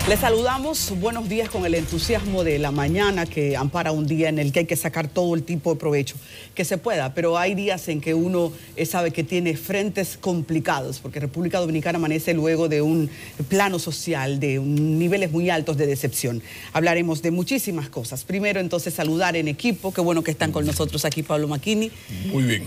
Les saludamos, buenos días, con el entusiasmo de la mañana que ampara un día en el que hay que sacar todo el tipo de provecho que se pueda, pero hay días en que uno sabe que tiene frentes complicados, porque República Dominicana amanece luego de un plano social, de niveles muy altos de decepción. Hablaremos de muchísimas cosas. Primero, entonces, saludar en equipo, qué bueno que están con nosotros aquí Pablo Macchini. Muy bien,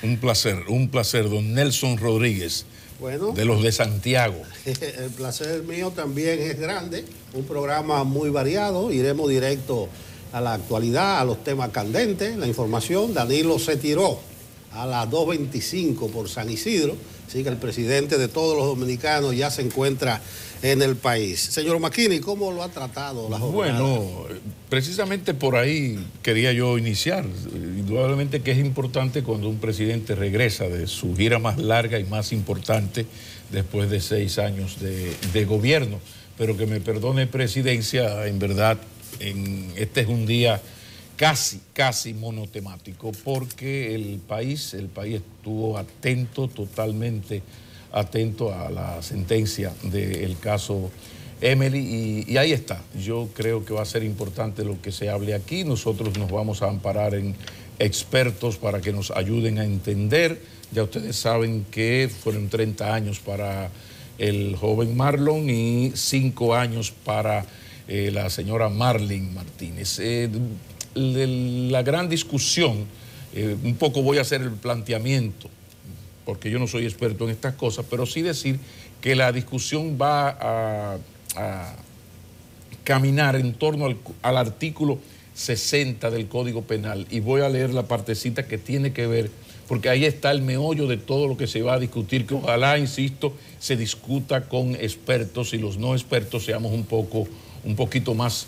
un placer, don Nelson Rodríguez. Bueno, de los de Santiago. El placer mío también es grande, un programa muy variado, iremos directo a la actualidad, a los temas candentes, la información. Danilo se tiró a las 2:25 por San Isidro, así que el presidente de todos los dominicanos ya se encuentra en el país. Señor Macchini, ¿cómo lo ha tratado la jornada? Bueno, precisamente por ahí quería yo iniciar. Indudablemente que es importante cuando un presidente regresa de su gira más larga y más importante después de 6 años de gobierno. Pero que me perdone, presidencia, en verdad, este es un día casi monotemático, porque el país estuvo atento, totalmente atento a la sentencia del caso Emily, y ahí está. Yo creo que va a ser importante lo que se hable aquí. Nosotros nos vamos a amparar en expertos para que nos ayuden a entender. Ya ustedes saben que fueron 30 años para el joven Marlon y 5 años para la señora Marlene Martínez. La gran discusión, un poco voy a hacer el planteamiento, porque yo no soy experto en estas cosas, pero sí decir que la discusión va a caminar en torno al artículo 60 del Código Penal, y voy a leer la partecita que tiene que ver, porque ahí está el meollo de todo lo que se va a discutir, que ojalá, insisto, se discuta con expertos, y los no expertos seamos un poquito más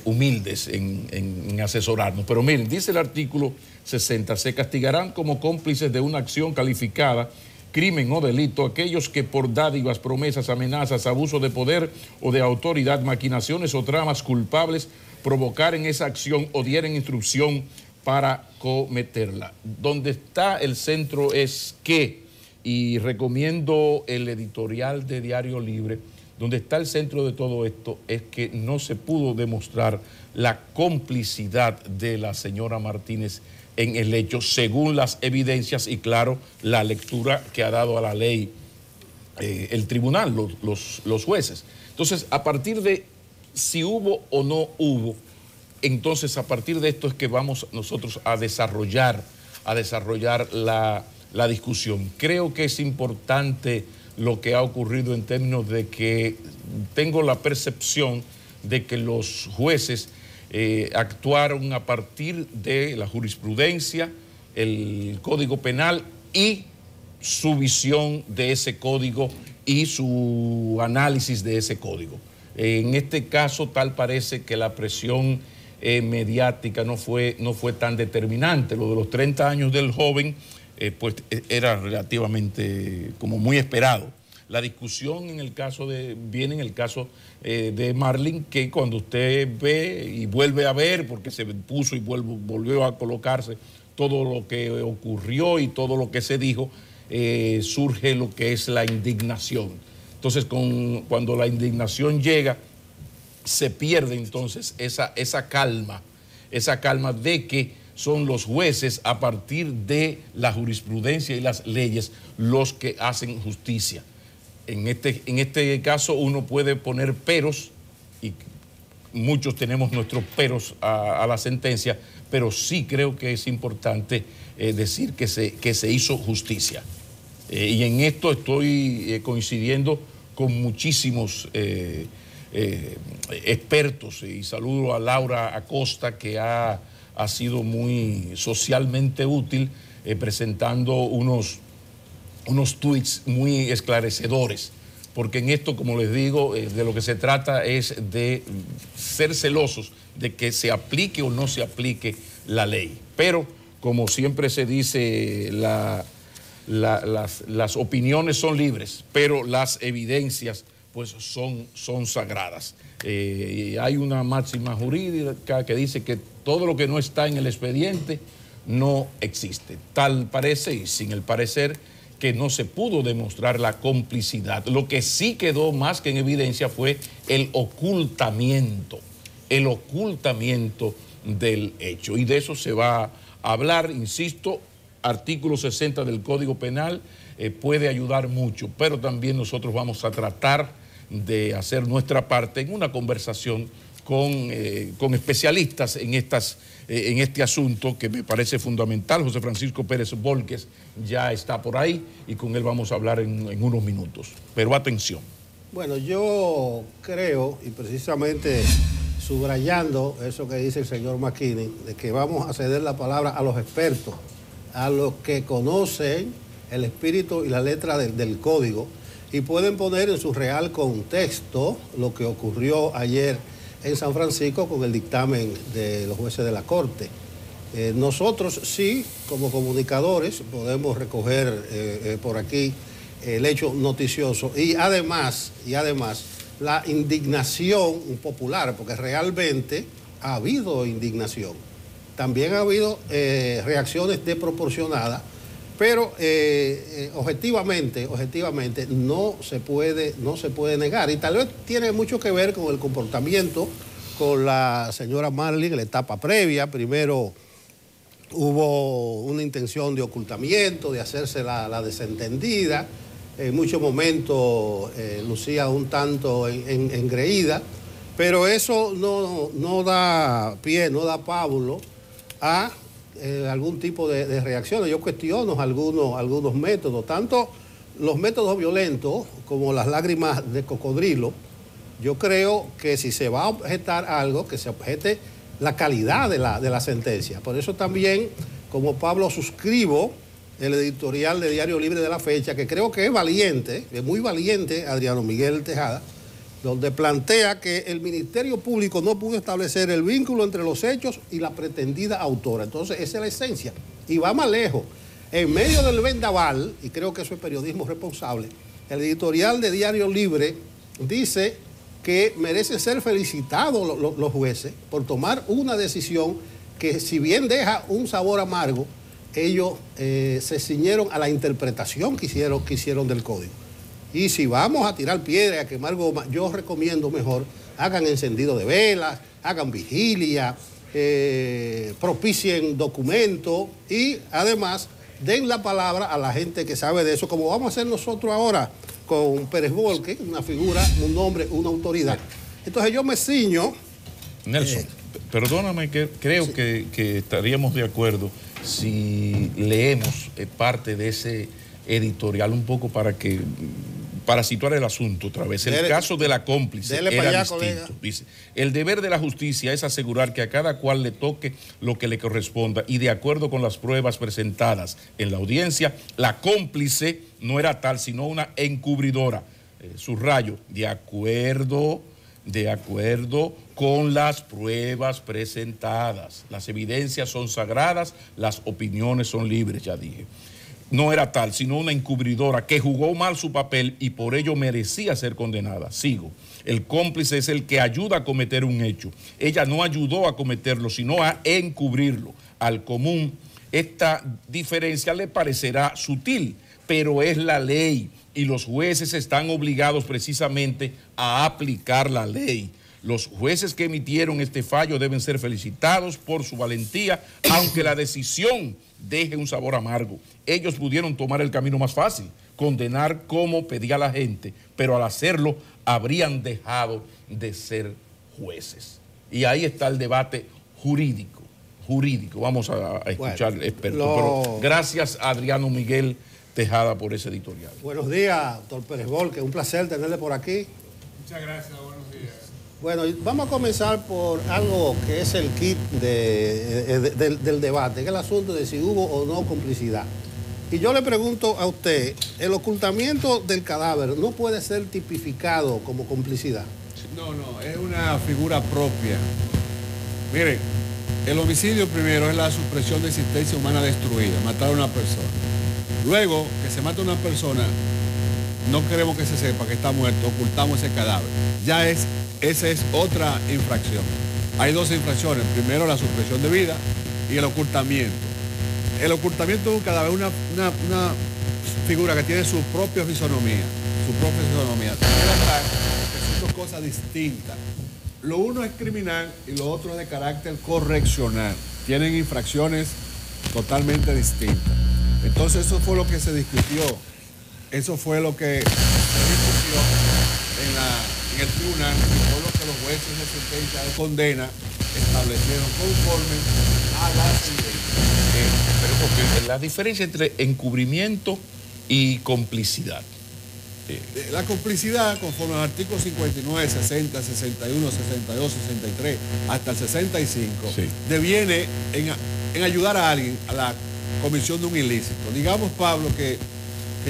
humildes en asesorarnos. Pero miren, dice el artículo 60, se castigarán como cómplices de una acción calificada, crimen o delito, aquellos que por dádivas, promesas, amenazas, abuso de poder o de autoridad, maquinaciones o tramas culpables provocaren esa acción o dieren instrucción para cometerla. Donde está el centro es que, y recomiendo el editorial de Diario Libre, donde está el centro de todo esto es que no se pudo demostrar la complicidad de la señora Martínez en el hecho, según las evidencias y, claro, la lectura que ha dado a la ley el tribunal, los jueces. Entonces, a partir de si hubo o no hubo, entonces a partir de esto es que vamos nosotros a desarrollar la discusión. Creo que es importante lo que ha ocurrido en términos de que tengo la percepción de que los jueces actuaron a partir de la jurisprudencia, el Código Penal y su visión de ese código y su análisis de ese código. En este caso, tal parece que la presión mediática no fue tan determinante. Lo de los 30 años del joven pues era relativamente como muy esperado. La discusión viene en el caso de Marlene, que cuando usted ve y vuelve a ver, porque se puso y volvió a colocarse todo lo que ocurrió y todo lo que se dijo, surge lo que es la indignación. Entonces, cuando la indignación llega, se pierde entonces esa calma de que son los jueces, a partir de la jurisprudencia y las leyes, los que hacen justicia. En este caso uno puede poner peros, y muchos tenemos nuestros peros a la sentencia, pero sí creo que es importante decir que se hizo justicia. Y en esto estoy coincidiendo con muchísimos expertos, y saludo a Laura Acosta, que ha sido muy socialmente útil presentando unos tweets muy esclarecedores, porque en esto, como les digo, de lo que se trata es de ser celosos de que se aplique o no se aplique la ley. Pero, como siempre se dice, las opiniones son libres, pero las evidencias pues son sagradas. Hay una máxima jurídica que dice que todo lo que no está en el expediente no existe. Tal parece, y sin el parecer, que no se pudo demostrar la complicidad. Lo que sí quedó más que en evidencia fue el ocultamiento del hecho. Y de eso se va a hablar, insisto, artículo 60 del Código Penal puede ayudar mucho, pero también nosotros vamos a tratar de hacer nuestra parte en una conversación con especialistas en este asunto que me parece fundamental. José Francisco Pérez Volques ya está por ahí y con él vamos a hablar en unos minutos. Pero atención. Bueno, yo creo, y precisamente subrayando eso que dice el señor McKinney, de que vamos a ceder la palabra a los expertos, a los que conocen el espíritu y la letra del código y pueden poner en su real contexto lo que ocurrió ayer en San Francisco con el dictamen de los jueces de la Corte. Nosotros sí, como comunicadores, podemos recoger por aquí el hecho noticioso y además la indignación popular, porque realmente ha habido indignación. También ha habido reacciones desproporcionadas, pero objetivamente no se puede negar. Y tal vez tiene mucho que ver con el comportamiento con la señora Marlin en la etapa previa. Primero hubo una intención de ocultamiento, de hacerse la desentendida. En muchos momentos lucía un tanto engreída, pero eso no da pie, no da pábulo a algún tipo de reacciones. Yo cuestiono algunos métodos, tanto los métodos violentos como las lágrimas de cocodrilo. Yo creo que si se va a objetar algo, que se objete la calidad de la sentencia. Por eso también, como Pablo, suscribo el editorial de Diario Libre de la fecha, que creo que es valiente, es muy valiente, Adriano Miguel Tejada, donde plantea que el Ministerio Público no pudo establecer el vínculo entre los hechos y la pretendida autora. Entonces, esa es la esencia. Y va más lejos. En medio del vendaval, y creo que eso es periodismo responsable, el editorial de Diario Libre dice que merecen ser felicitados los jueces por tomar una decisión que, si bien deja un sabor amargo, ellos se ciñeron a la interpretación que hicieron del código. Y si vamos a tirar piedra, a quemar goma, yo recomiendo mejor hagan encendido de velas, hagan vigilia, propicien documentos y además den la palabra a la gente que sabe de eso, como vamos a hacer nosotros ahora con Pérez Volques, una figura, un nombre, una autoridad. Entonces yo me ciño. Nelson, perdóname, que creo sí, que estaríamos de acuerdo si leemos parte de ese editorial un poco para situar el asunto otra vez. El caso de la cómplice era distinto. Dice, el deber de la justicia es asegurar que a cada cual le toque lo que le corresponda y de acuerdo con las pruebas presentadas en la audiencia, la cómplice no era tal, sino una encubridora. Subrayo, de acuerdo con las pruebas presentadas. Las evidencias son sagradas, las opiniones son libres, ya dije. No era tal, sino una encubridora que jugó mal su papel y por ello merecía ser condenada. Sigo. El cómplice es el que ayuda a cometer un hecho. Ella no ayudó a cometerlo, sino a encubrirlo. Al común, esta diferencia le parecerá sutil, pero es la ley y los jueces están obligados precisamente a aplicar la ley. Los jueces que emitieron este fallo deben ser felicitados por su valentía, aunque la decisión deje un sabor amargo. Ellos pudieron tomar el camino más fácil, condenar como pedía la gente, pero al hacerlo habrían dejado de ser jueces. Y ahí está el debate jurídico. Vamos a escuchar expertos. Pero gracias a Adriano Miguel Tejada por ese editorial. Buenos días, doctor Pérez Volques, un placer tenerle por aquí. Muchas gracias, buenos días. Bueno, vamos a comenzar por algo que es el kit del debate, que es el asunto de si hubo o no complicidad. Y yo le pregunto a usted, ¿el ocultamiento del cadáver no puede ser tipificado como complicidad? No, es una figura propia. Mire, el homicidio primero es la supresión de existencia humana destruida, matar a una persona. Luego que se mata a una persona, no queremos que se sepa que está muerto, ocultamos ese cadáver. Esa es otra infracción. Hay dos infracciones. Primero, la supresión de vida y el ocultamiento. El ocultamiento de un cadáver es figura que tiene su propia fisonomía, También acá, que son dos cosas distintas. Lo uno es criminal y lo otro es de carácter correccional. Tienen infracciones totalmente distintas. Entonces eso fue lo que se discutió, eso fue lo que se discutió en el tribunal y fue lo que los jueces de sentencia de condena establecieron conforme a la sentencia. Pero porque la diferencia entre encubrimiento y complicidad. La complicidad, conforme al artículo 59, 60, 61, 62, 63, hasta el 65, sí, deviene en ayudar a alguien a la comisión de un ilícito. Digamos, Pablo, que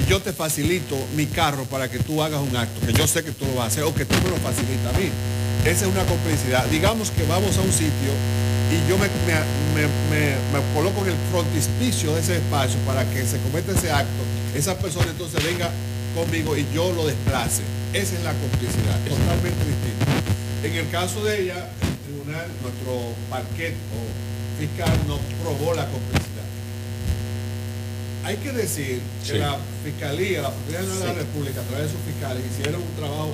yo te facilito mi carro para que tú hagas un acto, que yo sé que tú lo vas a hacer, o que tú me lo facilitas a mí. Esa es una complicidad. Digamos que vamos a un sitio y yo me coloco en el frontispicio de ese espacio para que se cometa ese acto. Esa persona entonces venga conmigo y yo lo desplace. Esa es la complicidad, totalmente distinta. En el caso de ella, el tribunal, nuestro parquet o fiscal no probó la complicidad. Hay que decir que la Fiscalía, la Procuraduría General de la República, a través de sus fiscales, hicieron un trabajo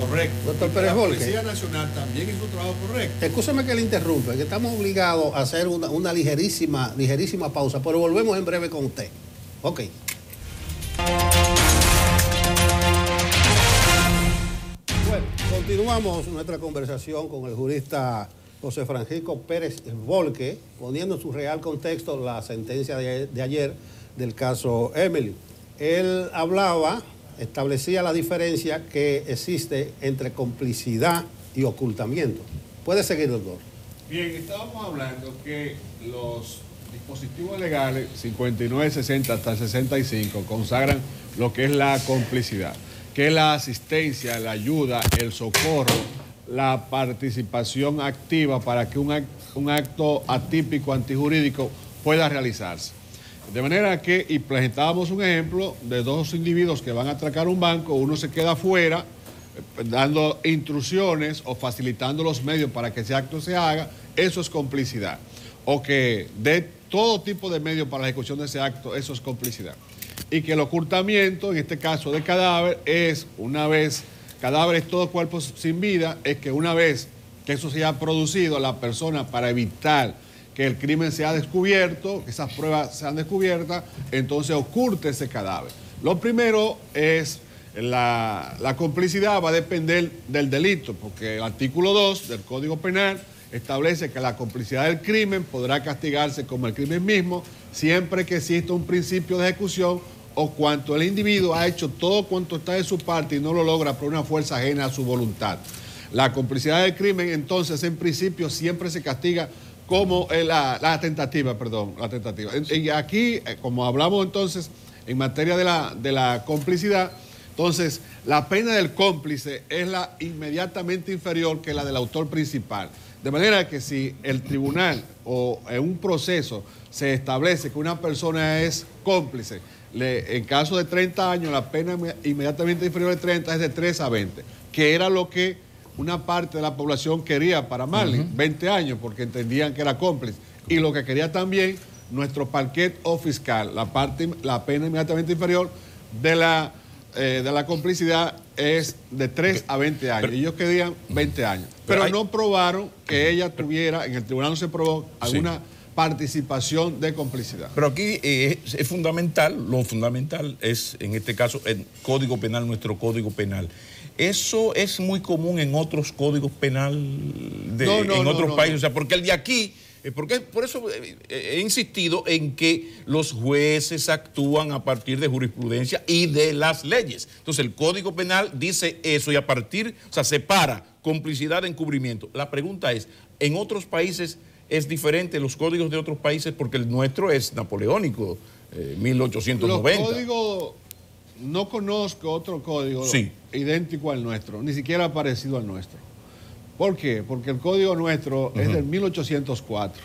correcto. Doctor Pérez Volque, la Policía Nacional también hizo un trabajo correcto. Escúcheme que le interrumpa, que estamos obligados a hacer una ligerísima pausa, pero volvemos en breve con usted. Ok. Bueno, continuamos nuestra conversación con el jurista José Francisco Pérez Volque, poniendo en su real contexto la sentencia de ayer del caso Emily. Él establecía la diferencia que existe entre complicidad y ocultamiento. Puede seguir, doctor. Bien, estábamos hablando que los dispositivos legales 59, 60 hasta 65 consagran lo que es la complicidad, que es la asistencia, la ayuda, el socorro, la participación activa para que un acto atípico, antijurídico pueda realizarse. De manera que, y presentábamos un ejemplo de dos individuos que van a atracar un banco, uno se queda afuera dando instrucciones o facilitando los medios para que ese acto se haga, eso es complicidad. O que dé todo tipo de medios para la ejecución de ese acto, eso es complicidad. Y que el ocultamiento, en este caso de cadáver, es cadáver es todo cuerpo sin vida, es que una vez que eso se haya producido, la persona, para evitar que el crimen sea descubierto, que esas pruebas sean descubiertas, entonces oculte ese cadáver. Lo primero es la complicidad, va a depender del delito, porque el artículo 2 del Código Penal establece que la complicidad del crimen podrá castigarse como el crimen mismo, siempre que exista un principio de ejecución o cuanto el individuo ha hecho todo cuanto está de su parte y no lo logra por una fuerza ajena a su voluntad. La complicidad del crimen, entonces, en principio, siempre se castiga como la tentativa. Y aquí, como hablamos entonces en materia de la complicidad, entonces la pena del cómplice es la inmediatamente inferior que la del autor principal. De manera que si el tribunal o en un proceso se establece que una persona es cómplice, en caso de 30 años, la pena inmediatamente inferior de 30 es de 3 a 20, que era lo que una parte de la población quería para Marlin, 20 años, porque entendían que era cómplice. Y lo que quería también nuestro parquet o fiscal, la pena inmediatamente inferior de la complicidad es de 3 a 20 años. Ellos querían 20 años. Pero no probaron que ella tuviera, en el tribunal no se probó alguna participación de complicidad. Pero aquí es fundamental, lo fundamental es, en este caso, el Código Penal, nuestro Código Penal. Eso es muy común en otros códigos penales en otros países. O sea, porque el de aquí, por eso he insistido en que los jueces actúan a partir de jurisprudencia y de las leyes. Entonces, el Código Penal dice eso y a partir, o sea, separa complicidad de encubrimiento. La pregunta es, ¿en otros países es diferente los códigos de otros países? Porque el nuestro es napoleónico, 1890. Los códigos... No conozco otro código idéntico al nuestro, ni siquiera parecido al nuestro. ¿Por qué? Porque el código nuestro es del 1804.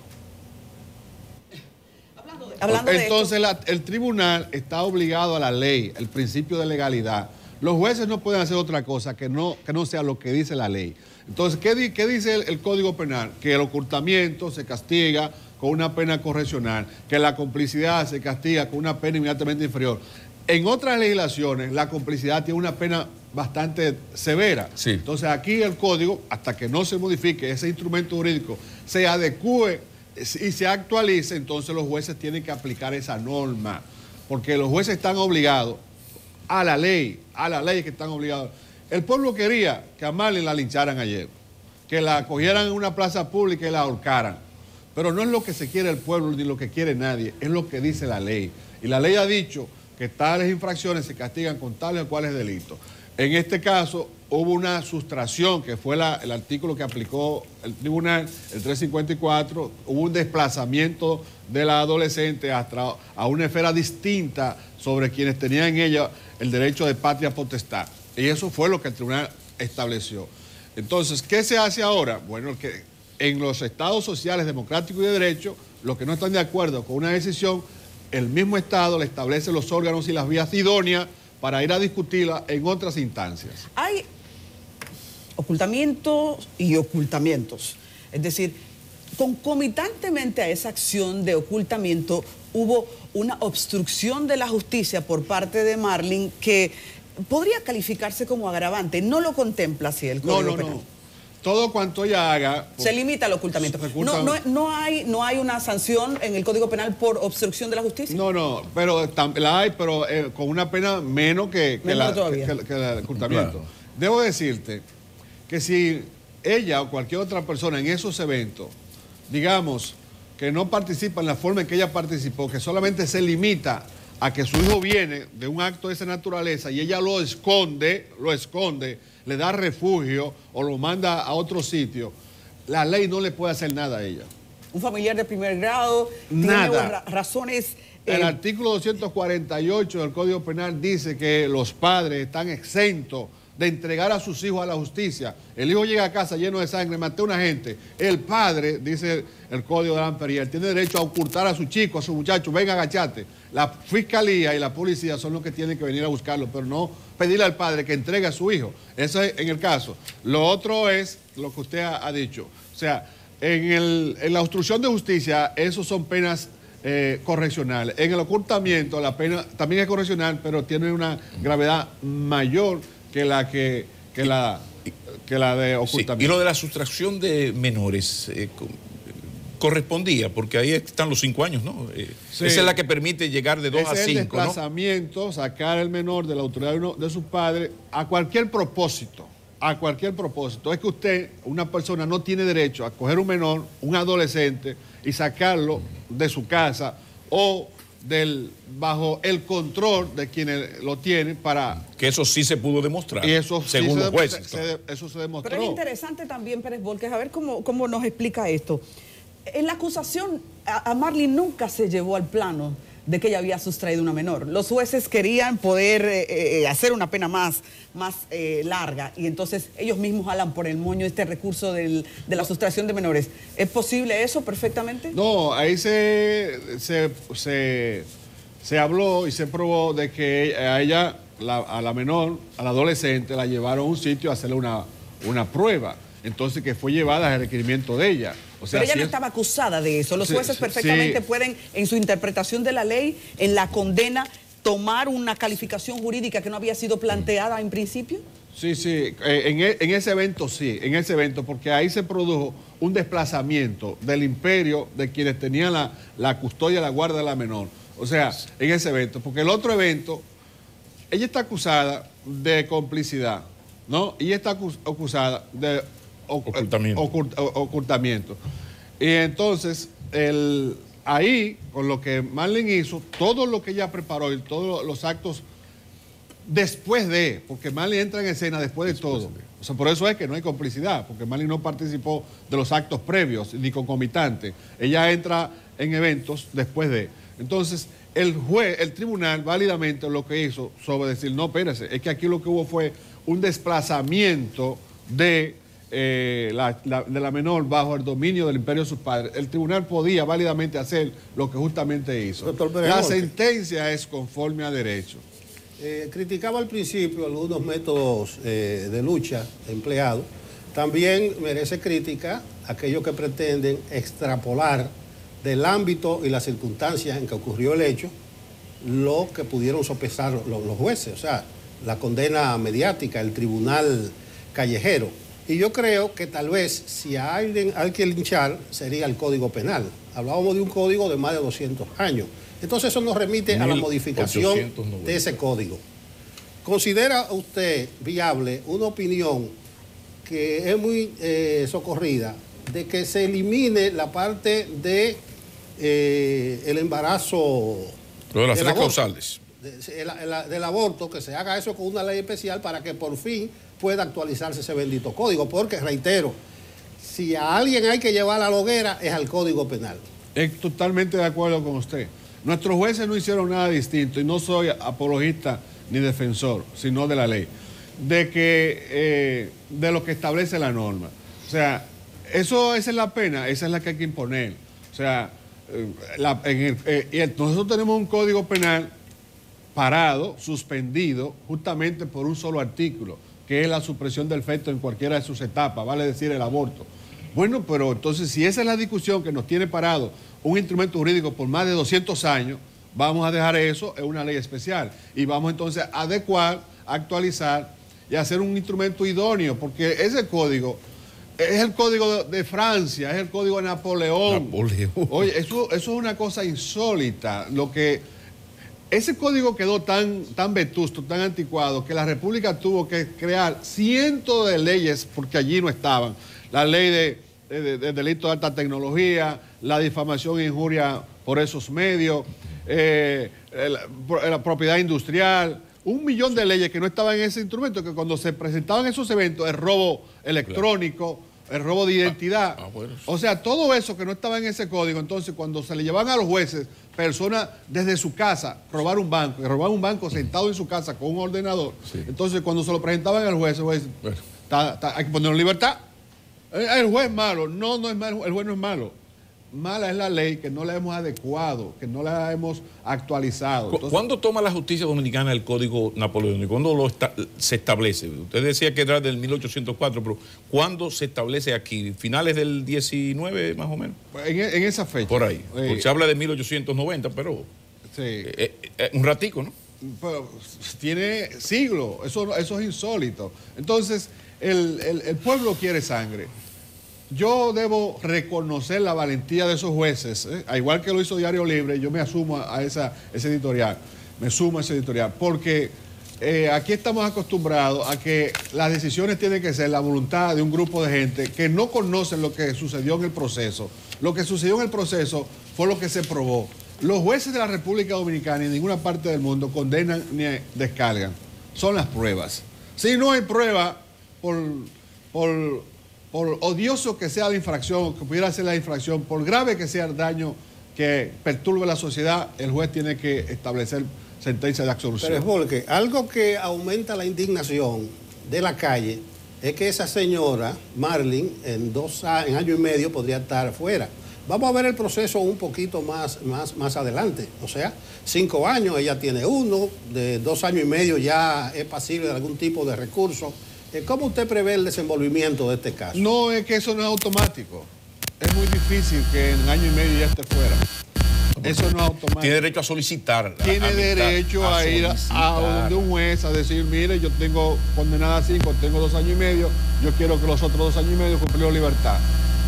Entonces el tribunal está obligado a la ley, el principio de legalidad. Los jueces no pueden hacer otra cosa que no sea lo que dice la ley. Entonces, ¿qué dice el Código Penal? Que el ocultamiento se castiga con una pena correccional, que la complicidad se castiga con una pena inmediatamente inferior. En otras legislaciones, la complicidad tiene una pena bastante severa. Sí. Entonces, aquí el código, hasta que no se modifique ese instrumento jurídico, se adecúe y se actualice, entonces los jueces tienen que aplicar esa norma, porque los jueces están obligados a la ley que están obligados. El pueblo quería que a Marlene la lincharan ayer, que la cogieran en una plaza pública y la ahorcaran, pero no es lo que se quiere el pueblo ni lo que quiere nadie, es lo que dice la ley. Y la ley ha dicho que tales infracciones se castigan con tales o cuales delitos. En este caso hubo una sustracción, que fue el artículo que aplicó el tribunal, el 354, hubo un desplazamiento de la adolescente hasta a una esfera distinta sobre quienes tenían en ella el derecho de patria potestad. Y eso fue lo que el tribunal estableció. Entonces, ¿qué se hace ahora? Bueno, que en los estados sociales democráticos y de derecho, los que no están de acuerdo con una decisión, el mismo estado le establece los órganos y las vías idóneas para ir a discutirla en otras instancias. Hay ocultamientos y ocultamientos. Es decir, concomitantemente a esa acción de ocultamiento hubo una obstrucción de la justicia por parte de Marlene que podría calificarse como agravante. No lo contempla así el Código Penal. No. Todo cuanto ella haga... Se limita al ocultamiento. No hay una sanción en el Código Penal por obstrucción de la justicia. No, pero la hay, pero con una pena menos que el ocultamiento. Claro. Debo decirte que si ella o cualquier otra persona en esos eventos, digamos, que no participa en la forma en que ella participó, que solamente se limita a que su hijo viene de un acto de esa naturaleza y ella lo esconde, le da refugio o lo manda a otro sitio, la ley no le puede hacer nada a ella. Un familiar de primer grado nada. Tiene razones... El artículo 248 del Código Penal dice que los padres están exentos de entregar a sus hijos a la justicia. El hijo llega a casa lleno de sangre, maté a una gente. El padre, dice el Código de la Amperiel, tiene derecho a ocultar a su chico, a su muchacho, venga, agachate. La fiscalía y la policía son los que tienen que venir a buscarlo, pero no pedirle al padre que entregue a su hijo. Eso es en el caso. Lo otro es lo que usted ha dicho. O sea, en la obstrucción de justicia, esos son penas correccionales. En el ocultamiento, la pena también es correccional, pero tiene una gravedad mayor que la de ocultamiento. Sí, y lo de la sustracción de menores correspondía, porque ahí están los 5 años, ¿no? Sí. Esa es la que permite llegar de 2 a 5, ¿no? El desplazamiento, sacar al menor de la autoridad de sus padres a cualquier propósito. A cualquier propósito. Es que usted, una persona, no tiene derecho a coger un menor, un adolescente, y sacarlo de su casa o bajo el control de quienes lo tienen para... Que eso sí se pudo demostrar, y eso según los jueces. Eso se demostró. Pero es interesante también, Pérez Volques, a ver cómo nos explica esto. En la acusación, a Marlene nunca se llevó al plano de que ella había sustraído una menor. Los jueces querían poder hacer una pena más larga y entonces ellos mismos jalan por el moño este recurso de la sustracción de menores. ¿Es posible eso perfectamente? No, ahí se habló y se probó de que a ella, a la menor, a la adolescente, la llevaron a un sitio a hacerle una prueba. Entonces que fue llevada al requerimiento de ella. O sea, pero ella no estaba acusada de eso. Los jueces perfectamente pueden, en su interpretación de la ley, en la condena, tomar una calificación jurídica que no había sido planteada en principio. Sí. En ese evento sí, porque ahí se produjo un desplazamiento del imperio de quienes tenían la custodia y la guardia de la menor. O sea, en ese evento. Porque el otro evento, ella está acusada de complicidad, ¿no? Y está acusada de ocultamiento. Y entonces, ahí, con lo que Marlene hizo, todo lo que ella preparó y todos los actos después de, porque Marlene entra en escena después de todo. O sea, por eso es que no hay complicidad, porque Marlene no participó de los actos previos ni concomitantes. Ella entra en eventos después de. Entonces, el tribunal válidamente lo que hizo sobre decir, no, espérese, es que aquí lo que hubo fue un desplazamiento de la menor bajo el dominio del imperio de sus padres. El tribunal podía válidamente hacer lo que justamente hizo. La sentencia es conforme a derecho. Criticaba al principio algunos métodos de lucha empleados. También merece crítica aquellos que pretenden extrapolar del ámbito y las circunstancias en que ocurrió el hecho lo que pudieron sopesar los jueces, o sea, la condena mediática, el tribunal callejero. Y yo creo que tal vez si a alguien hay que linchar sería el Código Penal. Hablábamos de un código de más de 200 años. Entonces eso nos remite a la modificación de ese código. ¿Considera usted viable una opinión que es muy socorrida de que se elimine la parte de el embarazo? Lo de las tres causales. Del aborto, que se haga eso con una ley especial para que por fin pueda actualizarse ese bendito código, porque reitero, si a alguien hay que llevar a la hoguera es al Código Penal. Es totalmente de acuerdo con usted. Nuestros jueces no hicieron nada distinto, y no soy apologista ni defensor, sino de la ley, de lo que establece la norma. O sea, esa es la pena, esa es la que hay que imponer. O sea, nosotros tenemos un Código Penal parado, suspendido, justamente por un solo artículo, que es la supresión del feto en cualquiera de sus etapas, vale decir el aborto. Bueno, pero entonces si esa es la discusión que nos tiene parado un instrumento jurídico por más de 200 años, vamos a dejar eso en una ley especial y vamos entonces a adecuar, actualizar y hacer un instrumento idóneo, porque ese código es el código de Francia, es el código de Napoleón. Oye, eso es una cosa insólita, ese código quedó tan vetusto, tan anticuado, que la República tuvo que crear cientos de leyes porque allí no estaban. La ley de delito de alta tecnología, la difamación e injuria por esos medios, la propiedad industrial, 1 millón de leyes que no estaban en ese instrumento, que cuando se presentaban esos eventos, el robo electrónico, el robo de identidad, bueno. O sea, todo eso que no estaba en ese código, entonces cuando se le llevaban a los jueces, personas desde su casa, robar un banco sentado en su casa con un ordenador, sí. Entonces cuando se lo presentaban al juez, el juez, bueno, hay que ponerlo en libertad. El juez es malo, no es malo, el juez no es malo. Mala es la ley que no la hemos adecuado, que no la hemos actualizado. Entonces, ¿cuándo toma la justicia dominicana el Código Napoleónico? ¿Cuándo se establece? Usted decía que era del 1804, pero ¿cuándo se establece aquí? ¿Finales del 19 más o menos? En esa fecha. Por ahí. Porque se habla de 1890, pero sí. Un ratico, ¿no? Pero tiene siglos, eso es insólito. Entonces, el pueblo quiere sangre. Yo debo reconocer la valentía de esos jueces, al igual que lo hizo Diario Libre, yo me asumo a ese editorial, porque aquí estamos acostumbrados a que las decisiones tienen que ser la voluntad de un grupo de gente que no conocen lo que sucedió en el proceso. Lo que sucedió en el proceso fue lo que se probó. Los jueces de la República Dominicana y en ninguna parte del mundo condenan ni descargan. Son las pruebas. Si no hay prueba, por odioso que sea la infracción, que pudiera ser la infracción, por grave que sea el daño que perturbe la sociedad, el juez tiene que establecer sentencia de absolución. Pero es porque algo que aumenta la indignación de la calle es que esa señora, Marlene, en año y medio podría estar fuera. Vamos a ver el proceso un poquito más adelante. O sea, 5 años, ella tiene 1, de 2 años y medio ya es pasible de algún tipo de recurso. ¿Cómo usted prevé el desenvolvimiento de este caso? No, es que eso no es automático. Es muy difícil que en 1 año y medio ya esté fuera. Eso no es automático. Tiene derecho a solicitar. Tiene derecho a ir a donde un juez a decir, mire, yo tengo condenada a 5, tengo 2 años y medio, yo quiero que los otros 2 años y medio cumplir libertad.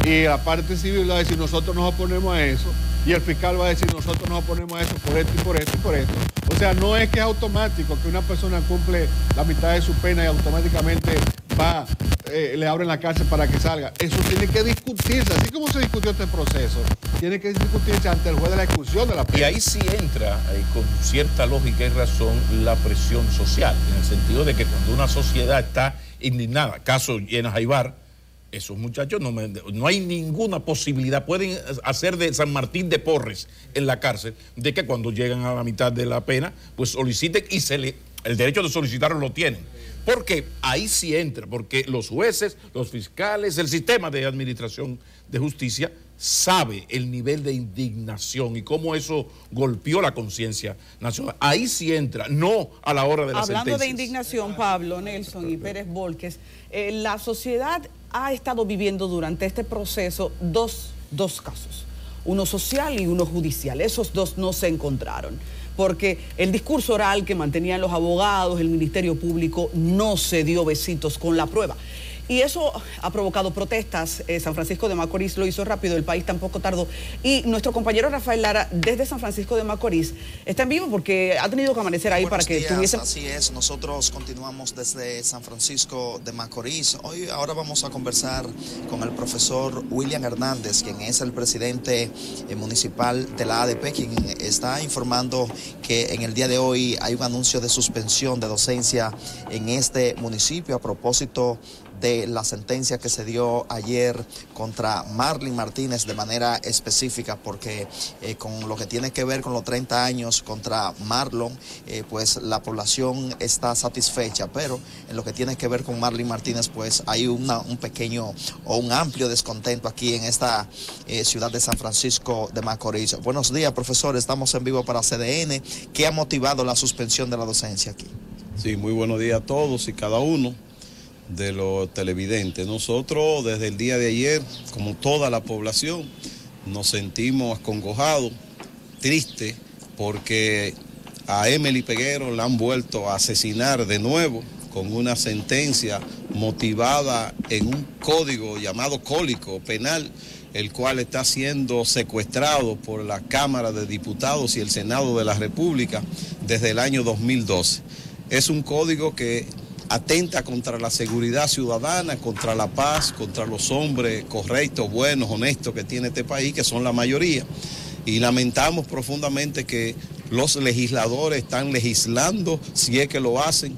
Y la parte civil va a decir, nosotros nos oponemos a eso. Y el fiscal va a decir, nosotros nos oponemos a eso por esto y por esto y por esto. O sea, no es que es automático que una persona cumple la mitad de su pena y automáticamente le abren la cárcel para que salga. Eso tiene que discutirse, así como se discutió este proceso, tiene que discutirse ante el juez de la ejecución de la pena. Y ahí sí entra, con cierta lógica y razón, la presión social, en el sentido de que cuando una sociedad está indignada, caso Llena Jaibar, esos muchachos no hay ninguna posibilidad, pueden hacer de San Martín de Porres en la cárcel, de que cuando llegan a la mitad de la pena, pues soliciten y el derecho de solicitarlo lo tienen. Porque ahí sí entra, porque los jueces, los fiscales, el sistema de administración de justicia sabe el nivel de indignación y cómo eso golpeó la conciencia nacional. Ahí sí entra, no a la hora de la sentencia. Hablando de indignación, Pablo, Nelson y Pérez Volques, la sociedad ha estado viviendo durante este proceso dos casos, uno social y uno judicial. Esos dos no se encontraron. porque el discurso oral que mantenían los abogados, el Ministerio Público, no se dio besitos con la prueba. Y eso ha provocado protestas. San Francisco de Macorís lo hizo rápido, el país tampoco tardó. Y nuestro compañero Rafael Lara, desde San Francisco de Macorís, está en vivo porque ha tenido que amanecer ahí. Buenos para que tuviese... Así es, nosotros continuamos desde San Francisco de Macorís. Ahora vamos a conversar con el profesor William Hernández, quien es el presidente municipal de la ADP, quien está informando que en el día de hoy hay un anuncio de suspensión de docencia en este municipio a propósito de la sentencia que se dio ayer contra Marlin Martínez de manera específica, porque con lo que tiene que ver con los 30 años contra Marlon, pues la población está satisfecha, pero en lo que tiene que ver con Marlin Martínez, pues hay un pequeño o un amplio descontento aquí en esta ciudad de San Francisco de Macorís. Buenos días, profesor, estamos en vivo para CDN. ¿Qué ha motivado la suspensión de la docencia aquí? Sí, muy buenos días a todos y cada uno de los televidentes. Nosotros desde el día de ayer, como toda la población, nos sentimos acongojados, tristes, porque a Emily Peguero la han vuelto a asesinar de nuevo con una sentencia motivada en un código llamado Código Penal, el cual está siendo secuestrado por la Cámara de Diputados y el Senado de la República desde el año 2012. Es un código que atenta contra la seguridad ciudadana, contra la paz, contra los hombres correctos, buenos, honestos que tiene este país, que son la mayoría. Y lamentamos profundamente que los legisladores están legislando, si es que lo hacen,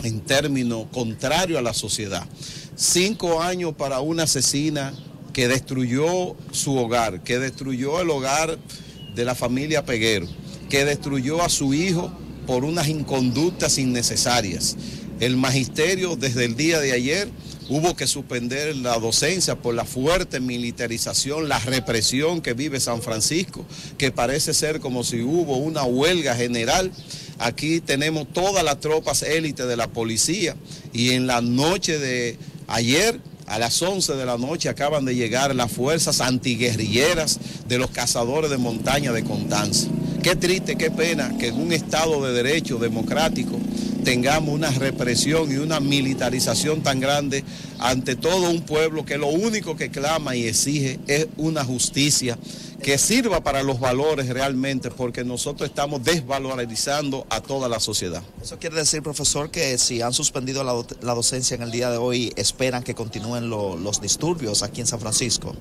en términos contrarios a la sociedad. 5 años para una asesina que destruyó su hogar, que destruyó el hogar de la familia Peguero, que destruyó a su hijo por unas inconductas innecesarias. El magisterio desde el día de ayer hubo que suspender la docencia por la fuerte militarización, la represión que vive San Francisco, que parece ser como si hubo una huelga general. Aquí tenemos todas las tropas élites de la policía y en la noche de ayer, a las 11 de la noche, acaban de llegar las fuerzas antiguerrilleras de los cazadores de montaña de Constanza. Qué triste, qué pena que en un Estado de derecho democrático tengamos una represión y una militarización tan grande ante todo un pueblo que lo único que clama y exige es una justicia que sirva para los valores realmente, porque nosotros estamos desvalorizando a toda la sociedad. Eso quiere decir, profesor, que si han suspendido la docencia en el día de hoy, esperan que continúen los disturbios aquí en San Francisco.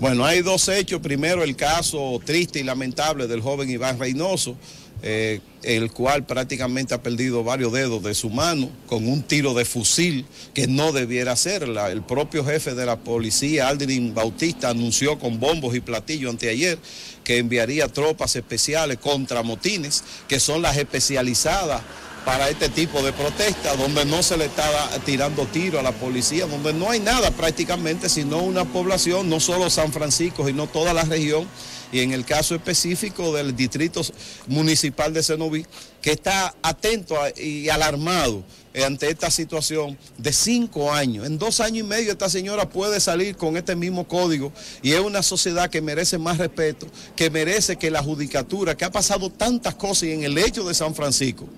Bueno, hay 2 hechos. Primero, el caso triste y lamentable del joven Iván Reynoso, el cual prácticamente ha perdido varios dedos de su mano con un tiro de fusil que no debiera hacerla. El propio jefe de la policía, Aldrin Bautista, anunció con bombos y platillos anteayer que enviaría tropas especiales contra motines, que son las especializadas para este tipo de protestas, donde no se le está tirando tiro a la policía, donde no hay nada prácticamente, sino una población, no solo San Francisco, sino toda la región, y en el caso específico del distrito municipal de Cenoví, que está atento y alarmado ante esta situación de 5 años. En 2 años y medio esta señora puede salir con este mismo código, y es una sociedad que merece más respeto, que merece que la judicatura, que ha pasado tantas cosas en el hecho de San Francisco.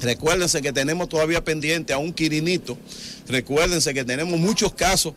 Recuérdense que tenemos todavía pendiente a un Quirinito, recuérdense que tenemos muchos casos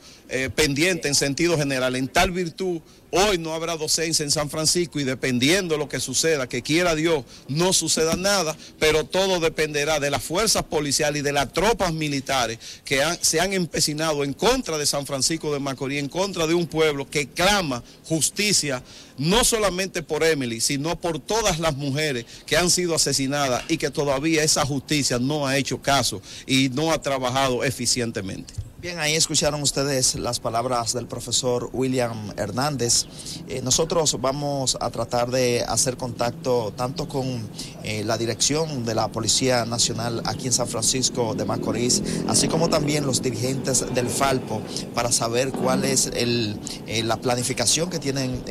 pendientes en sentido general. En tal virtud, hoy no habrá docencia en San Francisco y dependiendo de lo que suceda, que quiera Dios, no suceda nada, pero todo dependerá de las fuerzas policiales y de las tropas militares que se han empecinado en contra de San Francisco de Macorís, en contra de un pueblo que clama justicia, no solamente por Emily, sino por todas las mujeres que han sido asesinadas y que todavía esa justicia no ha hecho caso y no ha trabajado eficientemente. Bien, ahí escucharon ustedes las palabras del profesor William Hernández. Nosotros vamos a tratar de hacer contacto tanto con la dirección de la Policía Nacional aquí en San Francisco de Macorís, así como también los dirigentes del Falpo, para saber cuál es la planificación que tienen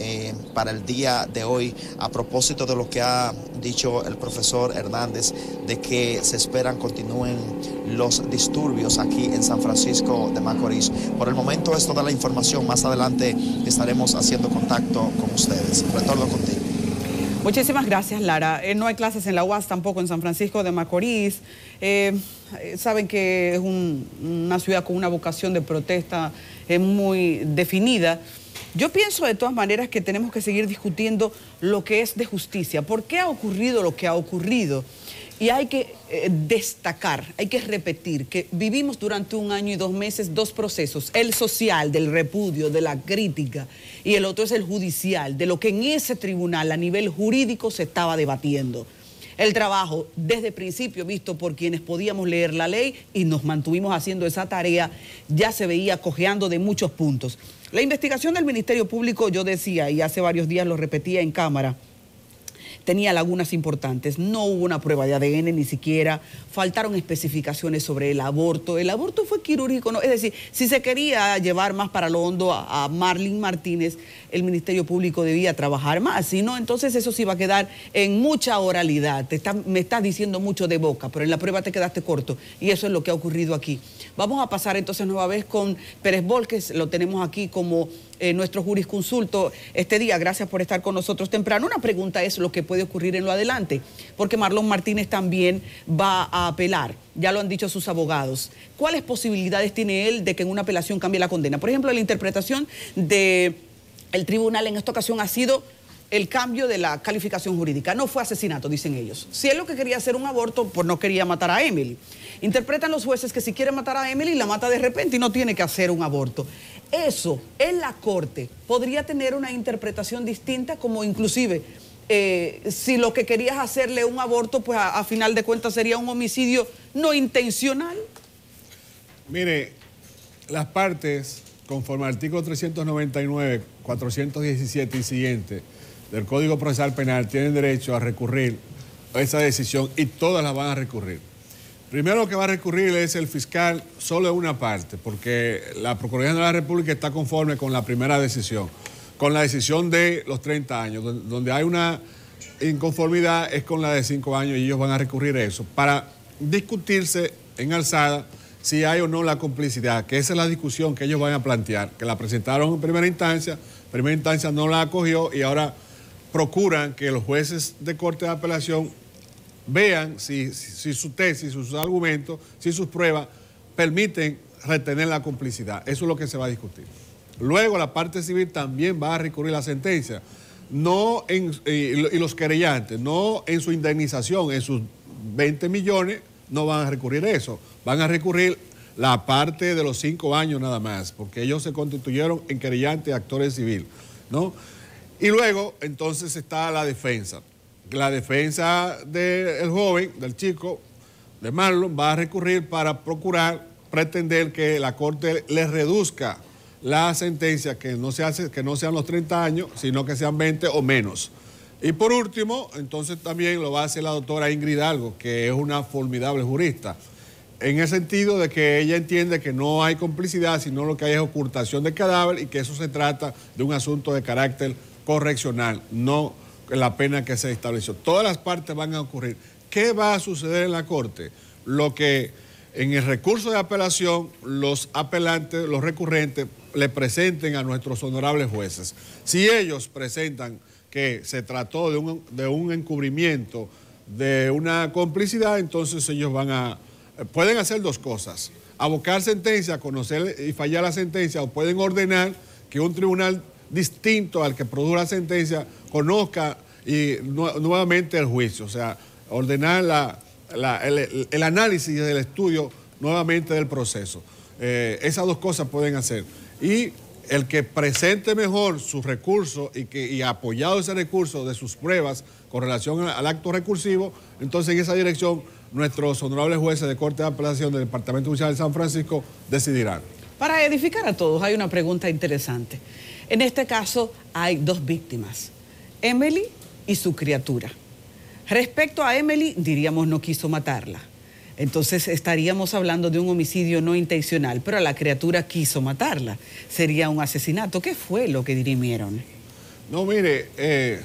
para el día de hoy a propósito de lo que ha dicho el profesor Hernández, de que se esperan continúen los disturbios aquí en San Francisco de Macorís. Por el momento es toda la información. Más adelante estaremos haciendo contacto con ustedes. Retorno contigo. Muchísimas gracias, Lara. No hay clases en la UAS, tampoco en San Francisco de Macorís. Saben que es una ciudad con una vocación de protesta muy definida. Yo pienso de todas maneras que tenemos que seguir discutiendo lo que es de justicia. ¿Por qué ha ocurrido lo que ha ocurrido? Y hay que destacar, hay que repetir que vivimos durante 1 año y 2 meses 2 procesos. El social, del repudio, de la crítica, y el otro es el judicial, de lo que en ese tribunal a nivel jurídico se estaba debatiendo. El trabajo, desde el principio, visto por quienes podíamos leer la ley y nos mantuvimos haciendo esa tarea, ya se veía cojeando de muchos puntos. La investigación del Ministerio Público, yo decía, y hace varios días lo repetía en cámara, tenía lagunas importantes. No hubo una prueba de ADN ni siquiera, faltaron especificaciones sobre el aborto. El aborto fue quirúrgico, ¿no? Es decir, si se quería llevar más para lo hondo a Marlene Martínez, el Ministerio Público debía trabajar más, si no, entonces eso sí va a quedar en mucha oralidad. Me estás diciendo mucho de boca, pero en la prueba te quedaste corto, y eso es lo que ha ocurrido aquí. Vamos a pasar entonces nueva vez con Pérez Volques, lo tenemos aquí como nuestro jurisconsulto este día. Gracias por estar con nosotros temprano. Una pregunta es lo que puede ocurrir en lo adelante, porque Marlon Martínez también va a apelar, ya lo han dicho sus abogados. ¿Cuáles posibilidades tiene él de que en una apelación cambie la condena? Por ejemplo, la interpretación del tribunal en esta ocasión ha sido el cambio de la calificación jurídica. No fue asesinato, dicen ellos. Si él lo que quería hacer un aborto, pues no quería matar a Emily. Interpretan los jueces que si quiere matar a Emily, la mata de repente y no tiene que hacer un aborto. Eso, en la corte, podría tener una interpretación distinta, como inclusive, si lo que querías hacerle un aborto, pues a final de cuentas sería un homicidio no intencional. Mire, las partes, conforme al artículo 399, 417 y siguiente del Código Procesal Penal, tienen derecho a recurrir a esa decisión y todas la van a recurrir. Primero lo que va a recurrir es el fiscal solo de una parte, porque la Procuraduría de la República está conforme con la primera decisión, con la decisión de los 30 años, donde hay una inconformidad es con la de 5 años y ellos van a recurrir a eso para discutirse en alzada si hay o no la complicidad, que esa es la discusión que ellos van a plantear, que la presentaron en primera instancia no la acogió y ahora procuran que los jueces de corte de apelación vean si su tesis, sus argumentos, si sus pruebas permiten retener la complicidad. Eso es lo que se va a discutir. Luego la parte civil también va a recurrir a la sentencia, y los querellantes, no en su indemnización, en sus 20 millones, no van a recurrir a eso. Van a recurrir la parte de los 5 años nada más, porque ellos se constituyeron en querellantes y actores civiles, ¿no? Y luego, entonces, está la defensa. La defensa del joven, del chico, de Marlon, va a recurrir para procurar, pretender que la Corte le reduzca la sentencia, que no sean los 30 años, sino que sean 20 o menos. Y por último, entonces también lo va a hacer la doctora Ingrid Hidalgo, que es una formidable jurista, en el sentido de que ella entiende que no hay complicidad, sino lo que hay es ocultación de cadáver y que eso se trata de un asunto de carácter correccional, no la pena que se estableció. Todas las partes van a ocurrir. ¿Qué va a suceder en la Corte? Lo que en el recurso de apelación los apelantes, los recurrentes, le presenten a nuestros honorables jueces. Si ellos presentan que se trató de un encubrimiento, de una complicidad, entonces ellos pueden hacer 2 cosas: abocar sentencia, conocer y fallar la sentencia, o pueden ordenar que un tribunal distinto al que produjo la sentencia conozca nuevamente el juicio, o sea, ordenar el análisis del estudio nuevamente del proceso. Esas 2 cosas pueden hacer. Y el que presente mejor sus recursos y apoyado ese recurso de sus pruebas con relación al acto recursivo, entonces en esa dirección nuestros honorables jueces de Corte de Apelación del Departamento Judicial de San Francisco decidirán. Para edificar a todos, hay una pregunta interesante. En este caso hay 2 víctimas, Emily y su criatura. Respecto a Emily, diríamos no quiso matarla. Entonces estaríamos hablando de un homicidio no intencional, pero a la criatura quiso matarla. Sería un asesinato. ¿Qué fue lo que dirimieron? No, mire,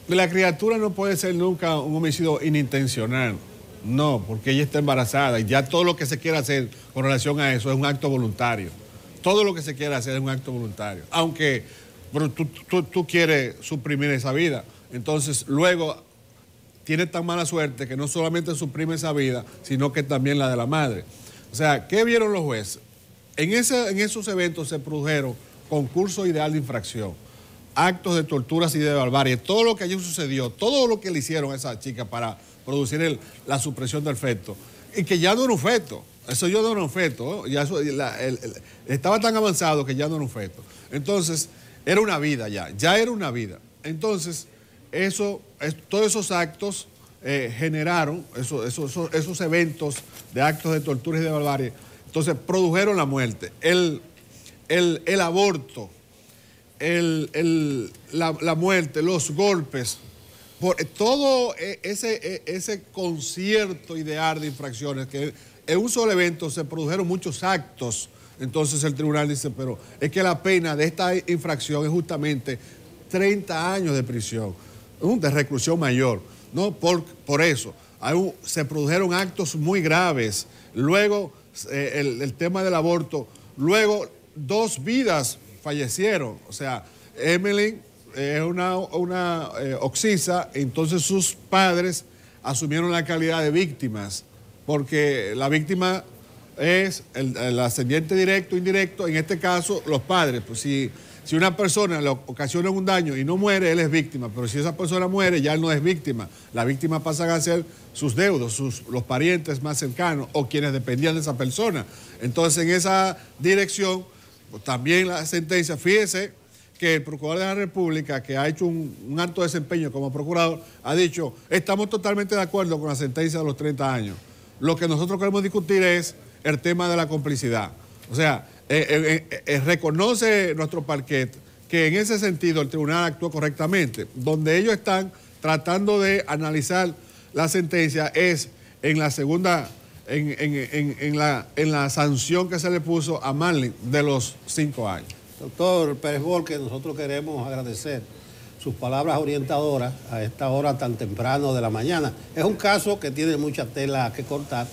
la criatura no puede ser nunca un homicidio inintencional. No, porque ella está embarazada y ya todo lo que se quiera hacer con relación a eso es un acto voluntario. Todo lo que se quiera hacer es un acto voluntario. Aunque pero tú quieres suprimir esa vida. Entonces, luego tiene tan mala suerte que no solamente suprime esa vida, sino que también la de la madre. O sea, ¿qué vieron los jueces? En esos eventos se produjeron concurso ideal de infracción, actos de torturas y de barbarie, todo lo que allí sucedió, todo lo que le hicieron a esa chica para producir la supresión del feto, y que ya no era un feto, eso ya no era un feto, ¿no? Ya eso, estaba tan avanzado que ya no era un feto. Entonces, era una vida ya era una vida. Entonces, todos esos actos generaron, esos eventos de actos de tortura y de barbarie, entonces produjeron la muerte, el aborto, la muerte, los golpes, por todo ese concierto ideal de infracciones, que en un solo evento se produjeron muchos actos. Entonces el tribunal dice, pero es que la pena de esta infracción es justamente 30 años de prisión, de reclusión mayor, ¿no? Por eso, se produjeron actos muy graves. Luego, el tema del aborto, luego 2 vidas fallecieron. O sea, Emily es una oxisa, entonces sus padres asumieron la calidad de víctimas, porque la víctima es el ascendiente directo o indirecto, en este caso los padres. Pues si una persona le ocasiona un daño y no muere, él es víctima, pero si esa persona muere, ya él no es víctima. La víctima pasan a ser sus deudos, los parientes más cercanos o quienes dependían de esa persona. Entonces, en esa dirección, pues, también la sentencia, fíjese que el Procurador de la República, que ha hecho un alto desempeño como procurador, ha dicho, estamos totalmente de acuerdo con la sentencia de los 30 años. Lo que nosotros queremos discutir es el tema de la complicidad. O sea, reconoce nuestro parquet que en ese sentido el tribunal actuó correctamente. Donde ellos están tratando de analizar la sentencia es en la segunda, en la sanción que se le puso a Marlene de los 5 años. Doctor Pérez Volque, nosotros queremos agradecer sus palabras orientadoras a esta hora tan temprano de la mañana. Es un caso que tiene mucha tela que cortar.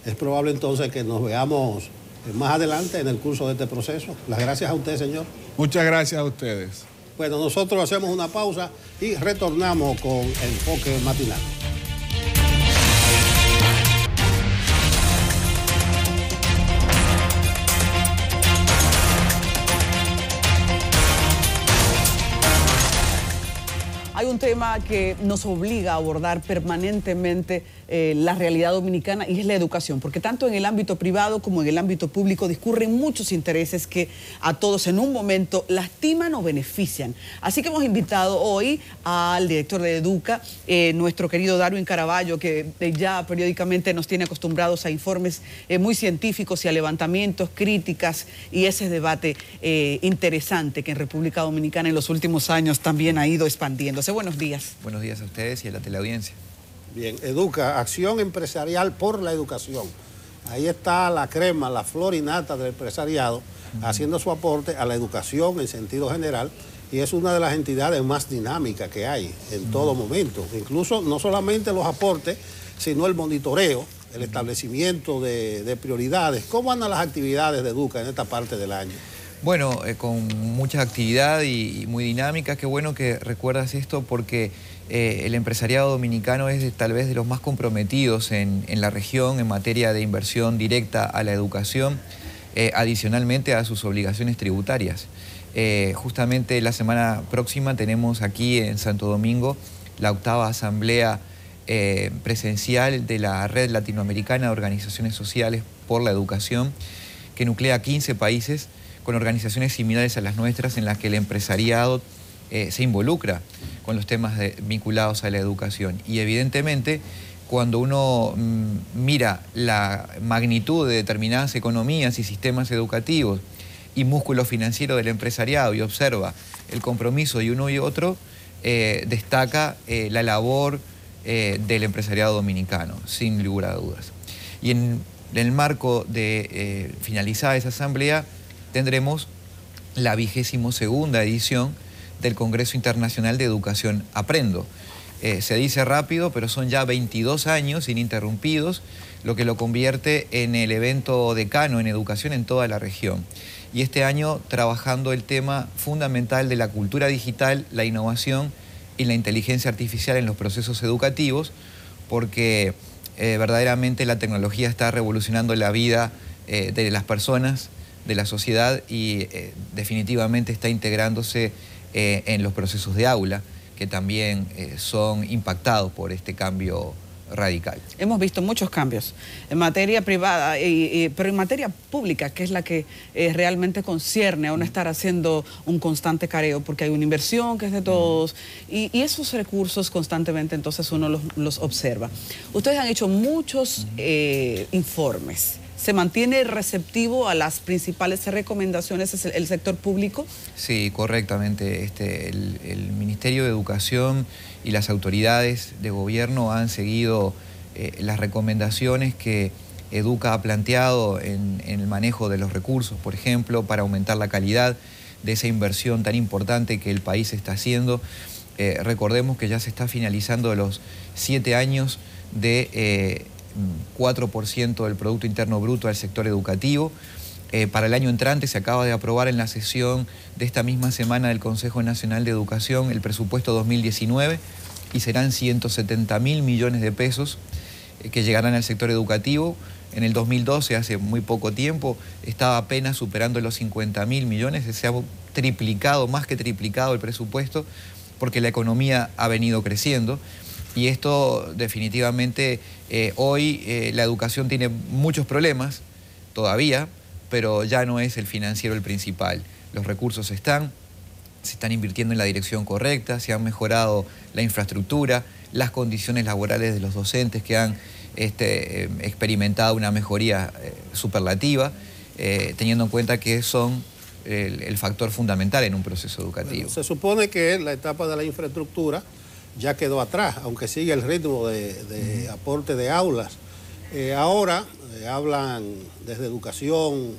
Es probable entonces que nos veamos más adelante en el curso de este proceso. Las gracias a usted, señor. Muchas gracias a ustedes. Bueno, nosotros hacemos una pausa y retornamos con Enfoque Matinal. Hay un tema que nos obliga a abordar permanentemente la realidad dominicana y es la educación, porque tanto en el ámbito privado como en el ámbito público discurren muchos intereses que a todos en un momento lastiman o benefician. Así que hemos invitado hoy al director de Educa, nuestro querido Darwin Caraballo, que ya periódicamente nos tiene acostumbrados a informes muy científicos y a levantamientos, críticas y ese debate interesante que en República Dominicana en los últimos años también ha ido expandiéndose. Buenos días. Buenos días a ustedes y a la teleaudiencia. Bien, Educa, Acción Empresarial por la Educación. Ahí está la crema, la flor y nata del empresariado, haciendo su aporte a la educación en sentido general, y es una de las entidades más dinámicas que hay en todo momento. Incluso no solamente los aportes, sino el monitoreo, el establecimiento de prioridades. ¿Cómo andan las actividades de Educa en esta parte del año? Bueno, con mucha actividad y muy dinámica. Qué bueno que recuerdas esto porque el empresariado dominicano es tal vez de los más comprometidos en la región en materia de inversión directa a la educación, adicionalmente a sus obligaciones tributarias. Justamente la semana próxima tenemos aquí en Santo Domingo la 8ª asamblea presencial de la Red Latinoamericana de Organizaciones Sociales por la Educación, que nuclea 15 países con organizaciones similares a las nuestras en las que el empresariado se involucra con los temas vinculados a la educación. Y evidentemente, cuando uno mira la magnitud de determinadas economías y sistemas educativos y músculo financiero del empresariado y observa el compromiso de uno y otro, destaca la labor del empresariado dominicano, sin lugar a dudas. Y en el marco de finalizada esa asamblea, tendremos la 22ª edición del Congreso Internacional de Educación Aprendo, Se dice rápido, pero son ya 22 años ininterrumpidos, lo que lo convierte en el evento decano en educación en toda la región. Y este año trabajando el tema fundamental de la cultura digital, la innovación y la inteligencia artificial en los procesos educativos, porque verdaderamente la tecnología está revolucionando la vida de las personas, de la sociedad y definitivamente está integrándose en los procesos de aula, que también son impactados por este cambio radical. Hemos visto muchos cambios en materia privada, pero en materia pública, que es la que realmente concierne a no estar haciendo un constante careo, porque hay una inversión que es de todos, y esos recursos constantemente entonces uno los observa. Ustedes han hecho muchos informes. ¿Se mantiene receptivo a las principales recomendaciones el sector público? Sí, correctamente. El Ministerio de Educación y las autoridades de gobierno han seguido las recomendaciones que Educa ha planteado en el manejo de los recursos, por ejemplo, para aumentar la calidad de esa inversión tan importante que el país está haciendo. Recordemos que ya se está finalizando los 7 años de 4% del Producto Interno Bruto al sector educativo. Para el año entrante se acaba de aprobar en la sesión de esta misma semana del Consejo Nacional de Educación el presupuesto 2019 y serán 170.000 millones de pesos que llegarán al sector educativo. En el 2012, hace muy poco tiempo, estaba apenas superando los 50.000 millones, se ha triplicado, más que triplicado el presupuesto, porque la economía ha venido creciendo. Y esto definitivamente, hoy la educación tiene muchos problemas todavía, pero ya no es el financiero el principal. Los recursos se están invirtiendo en la dirección correcta, se han mejorado la infraestructura, las condiciones laborales de los docentes que han experimentado una mejoría superlativa, teniendo en cuenta que son el factor fundamental en un proceso educativo. Bueno, se supone que la etapa de la infraestructura ya quedó atrás, aunque sigue el ritmo de aporte de aulas. Ahora hablan desde educación,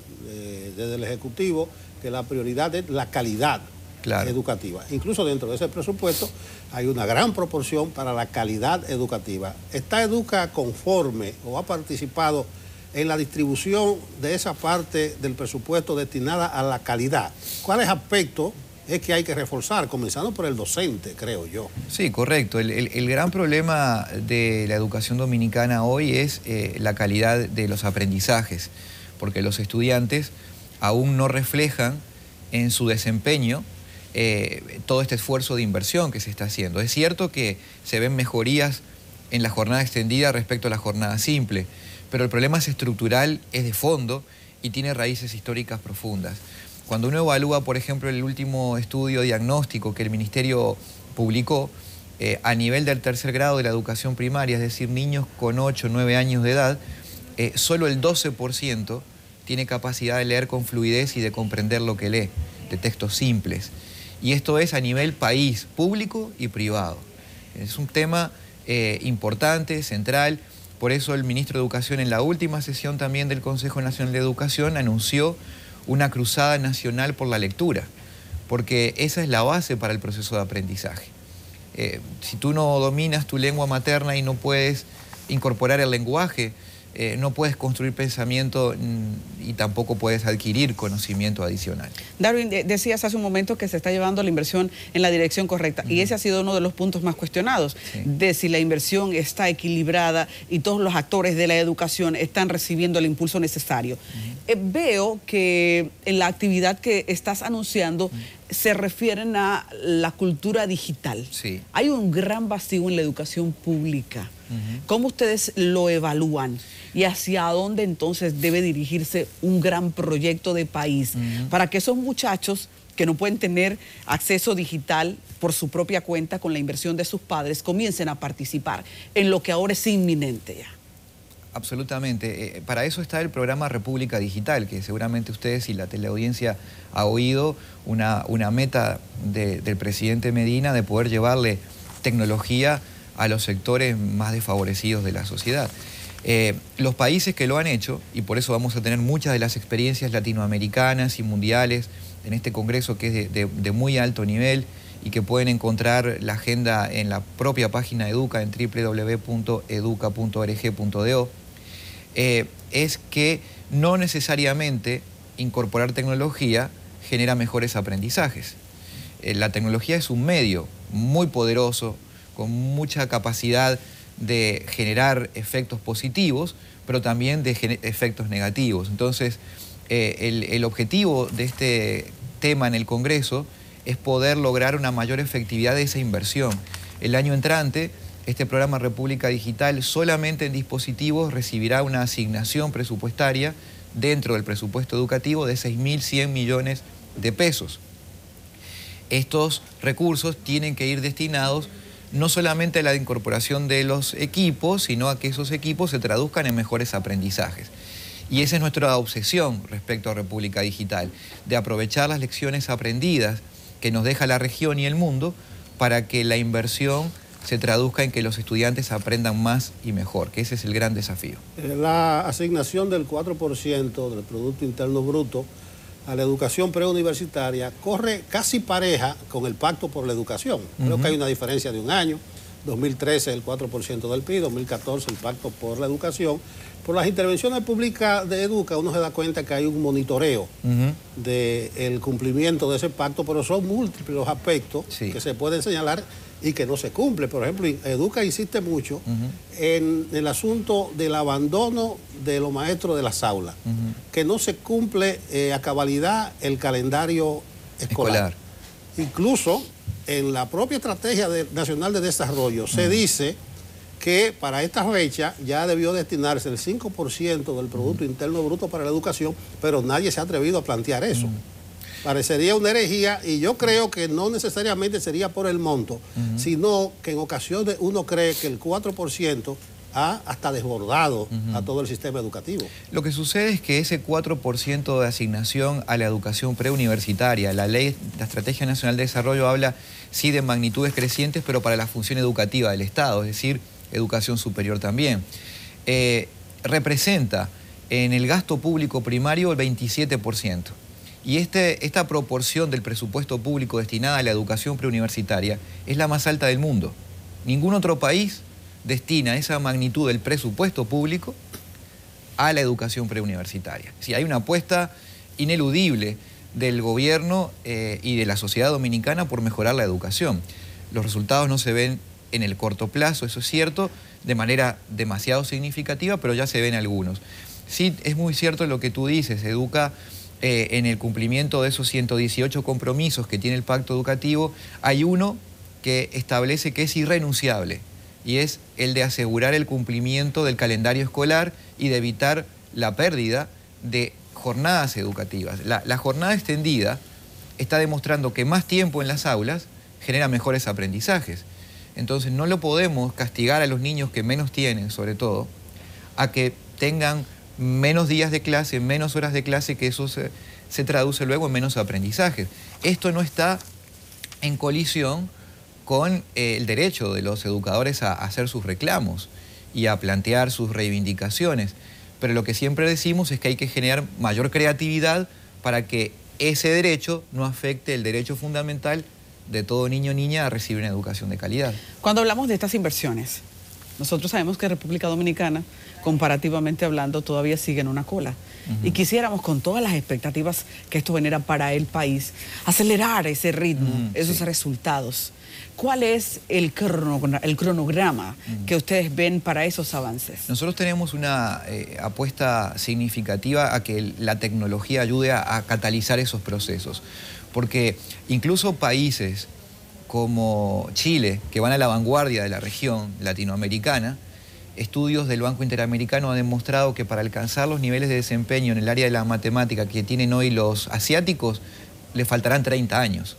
desde el Ejecutivo, que la prioridad es la calidad educativa. Incluso dentro de ese presupuesto hay una gran proporción para la calidad educativa. ¿Está Educa conforme o ha participado en la distribución de esa parte del presupuesto destinada a la calidad? ¿Cuáles aspectos es que hay que reforzar, comenzando por el docente, creo yo? Sí, correcto. El gran problema de la educación dominicana hoy es la calidad de los aprendizajes, porque los estudiantes aún no reflejan en su desempeño todo este esfuerzo de inversión que se está haciendo. Es cierto que se ven mejorías en la jornada extendida respecto a la jornada simple, pero el problema es estructural, es de fondo y tiene raíces históricas profundas. Cuando uno evalúa, por ejemplo, el último estudio diagnóstico que el Ministerio publicó, a nivel del tercer grado de la educación primaria, es decir, niños con 8 o 9 años de edad, solo el 12% tiene capacidad de leer con fluidez y de comprender lo que lee, de textos simples. Y esto es a nivel país, público y privado. Es un tema importante, central. Por eso el ministro de Educación en la última sesión también del Consejo Nacional de Educación anunció una cruzada nacional por la lectura, porque esa es la base para el proceso de aprendizaje. Si tú no dominas tu lengua materna y no puedes incorporar el lenguaje, no puedes construir pensamiento y tampoco puedes adquirir conocimiento adicional. Darwin, decías hace un momento que se está llevando la inversión en la dirección correcta y ese ha sido uno de los puntos más cuestionados, de si la inversión está equilibrada y todos los actores de la educación están recibiendo el impulso necesario. Veo que en la actividad que estás anunciando se refieren a la cultura digital. Sí. Hay un gran vacío en la educación pública. ¿Cómo ustedes lo evalúan? ¿Y hacia dónde entonces debe dirigirse un gran proyecto de país para que esos muchachos que no pueden tener acceso digital por su propia cuenta con la inversión de sus padres comiencen a participar en lo que ahora es inminente ya? Absolutamente. Para eso está el programa República Digital, que seguramente ustedes y la teleaudiencia ha oído, una meta del presidente Medina de poder llevarle tecnología a los sectores más desfavorecidos de la sociedad. Los países que lo han hecho, y por eso vamos a tener muchas de las experiencias latinoamericanas y mundiales en este congreso que es de muy alto nivel y que pueden encontrar la agenda en la propia página de Educa en www.educa.org.do, es que no necesariamente incorporar tecnología genera mejores aprendizajes. La tecnología es un medio muy poderoso, con mucha capacidad de generar efectos positivos, pero también de efectos negativos. Entonces, el objetivo de este tema en el Congreso es poder lograr una mayor efectividad de esa inversión. El año entrante, este programa República Digital solamente en dispositivos recibirá una asignación presupuestaria dentro del presupuesto educativo de 6.100 millones de pesos. Estos recursos tienen que ir destinados no solamente a la incorporación de los equipos, sino a que esos equipos se traduzcan en mejores aprendizajes. Y esa es nuestra obsesión respecto a República Digital, de aprovechar las lecciones aprendidas que nos deja la región y el mundo para que la inversión se traduzca en que los estudiantes aprendan más y mejor, que ese es el gran desafío. La asignación del 4% del Producto Interno Bruto a la educación preuniversitaria corre casi pareja con el Pacto por la Educación. Creo que hay una diferencia de un año. 2013 el 4% del PIB, 2014 el Pacto por la Educación. Por las intervenciones públicas de Educa uno se da cuenta que hay un monitoreo del cumplimiento de ese pacto, pero son múltiples los aspectos que se pueden señalar y que no se cumple. Por ejemplo, Educa insiste mucho en el asunto del abandono de los maestros de las aulas, que no se cumple a cabalidad el calendario escolar. Incluso en la propia Estrategia Nacional de Desarrollo se dice que para esta fecha ya debió destinarse el 5% del Producto Interno Bruto para la educación, pero nadie se ha atrevido a plantear eso. Parecería una herejía y yo creo que no necesariamente sería por el monto, sino que en ocasiones uno cree que el 4% ha hasta desbordado a todo el sistema educativo. Lo que sucede es que ese 4% de asignación a la educación preuniversitaria, la Estrategia Nacional de Desarrollo habla sí de magnitudes crecientes, pero para la función educativa del Estado, es decir, educación superior también. Representa en el gasto público primario el 27%. Y esta proporción del presupuesto público destinada a la educación preuniversitaria es la más alta del mundo. Ningún otro país destina esa magnitud del presupuesto público a la educación preuniversitaria. Si hay una apuesta ineludible del gobierno y de la sociedad dominicana por mejorar la educación. Los resultados no se ven en el corto plazo, eso es cierto, de manera demasiado significativa, pero ya se ven algunos. Sí, es muy cierto lo que tú dices, Educa, en el cumplimiento de esos 118 compromisos que tiene el Pacto Educativo, hay uno que establece que es irrenunciable, y es el de asegurar el cumplimiento del calendario escolar y de evitar la pérdida de jornadas educativas. La jornada extendida está demostrando que más tiempo en las aulas genera mejores aprendizajes. Entonces no lo podemos castigar a los niños que menos tienen, sobre todo, a que tengan menos días de clase, menos horas de clase, que eso se traduce luego en menos aprendizajes. Esto no está en colisión con el derecho de los educadores a hacer sus reclamos y a plantear sus reivindicaciones. Pero lo que siempre decimos es que hay que generar mayor creatividad para que ese derecho no afecte el derecho fundamental de todo niño o niña a recibir una educación de calidad. Cuando hablamos de estas inversiones, nosotros sabemos que República Dominicana, comparativamente hablando, todavía sigue en una cola. Y quisiéramos, con todas las expectativas que esto genera para el país, acelerar ese ritmo, esos resultados. ¿Cuál es el cronograma que ustedes ven para esos avances? Nosotros tenemos una apuesta significativa a que la tecnología ayude a catalizar esos procesos. Porque incluso países como Chile, que van a la vanguardia de la región latinoamericana, estudios del Banco Interamericano han demostrado que para alcanzar los niveles de desempeño en el área de la matemática que tienen hoy los asiáticos, les faltarán 30 años.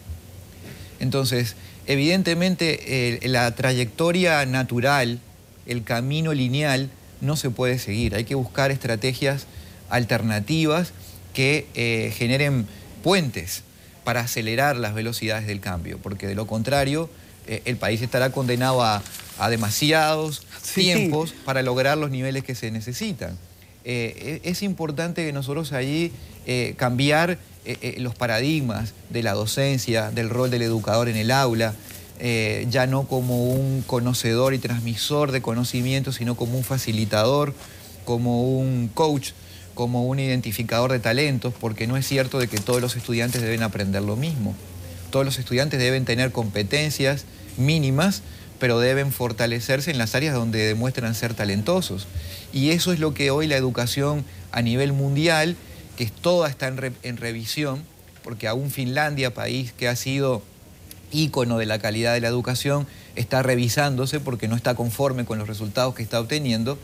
Entonces, evidentemente, la trayectoria natural, el camino lineal, no se puede seguir. Hay que buscar estrategias alternativas que generen puentes para acelerar las velocidades del cambio, porque de lo contrario, el país estará condenado a demasiados tiempos para lograr los niveles que se necesitan. es importante que nosotros allí cambiar los paradigmas de la docencia, del rol del educador en el aula, ya no como un conocedor y transmisor de conocimientos, sino como un facilitador, como un coach, como un identificador de talentos, porque no es cierto de que todos los estudiantes deben aprender lo mismo. Todos los estudiantes deben tener competencias mínimas, pero deben fortalecerse en las áreas donde demuestran ser talentosos. Y eso es lo que hoy la educación a nivel mundial, que toda está en revisión, porque aún Finlandia, país que ha sido ícono de la calidad de la educación, está revisándose porque no está conforme con los resultados que está obteniendo.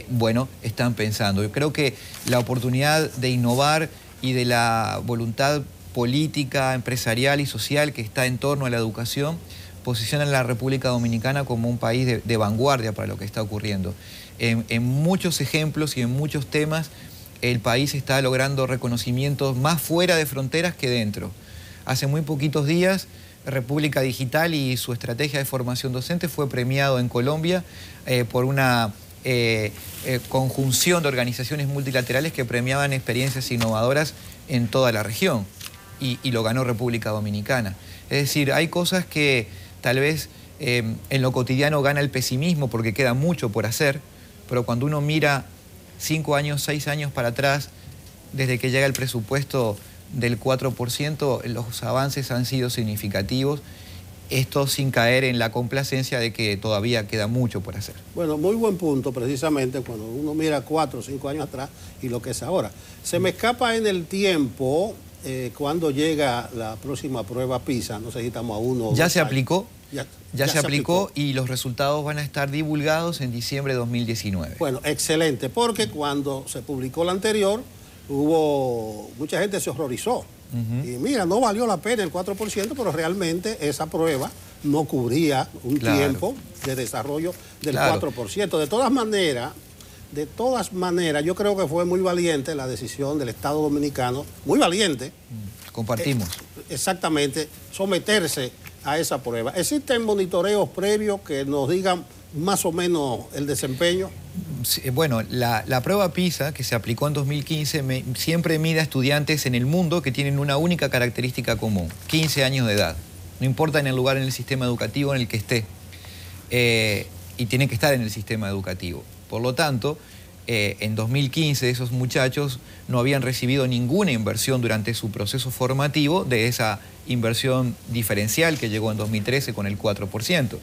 Bueno, están pensando. Yo creo que la oportunidad de innovar y de la voluntad política, empresarial y social que está en torno a la educación posiciona a la República Dominicana como un país de vanguardia para lo que está ocurriendo. En muchos ejemplos y en muchos temas el país está logrando reconocimientos más fuera de fronteras que dentro. Hace muy poquitos días República Digital y su estrategia de formación docente fue premiado en Colombia por una conjunción de organizaciones multilaterales que premiaban experiencias innovadoras en toda la región y lo ganó República Dominicana. Es decir, hay cosas que tal vez en lo cotidiano gana el pesimismo porque queda mucho por hacer, pero cuando uno mira 5 años, 6 años para atrás, desde que llega el presupuesto del 4%, los avances han sido significativos. Esto sin caer en la complacencia de que todavía queda mucho por hacer. Bueno, muy buen punto, precisamente, cuando uno mira 4 o 5 años atrás y lo que es ahora. Se me escapa en el tiempo cuando llega la próxima prueba PISA, no sé si estamos a 1 o 2 Ya se años. aplicó. Ya se aplicó aplicó y los resultados van a estar divulgados en diciembre de 2019. Bueno, excelente, porque cuando se publicó la anterior, mucha gente se horrorizó. Y mira, no valió la pena el 4%, pero realmente esa prueba no cubría un tiempo de desarrollo del 4%. De todas maneras, yo creo que fue muy valiente la decisión del Estado Dominicano, muy valiente. Compartimos. Exactamente, someterse a esa prueba. ¿Existen monitoreos previos que nos digan más o menos el desempeño? Sí, bueno, la prueba PISA, que se aplicó en 2015, siempre mide a estudiantes en el mundo que tienen una única característica común: 15 años de edad. No importa en el lugar en el sistema educativo en el que esté. Y tiene que estar en el sistema educativo. Por lo tanto, en 2015 esos muchachos no habían recibido ninguna inversión durante su proceso formativo de esa inversión diferencial que llegó en 2013 con el 4%.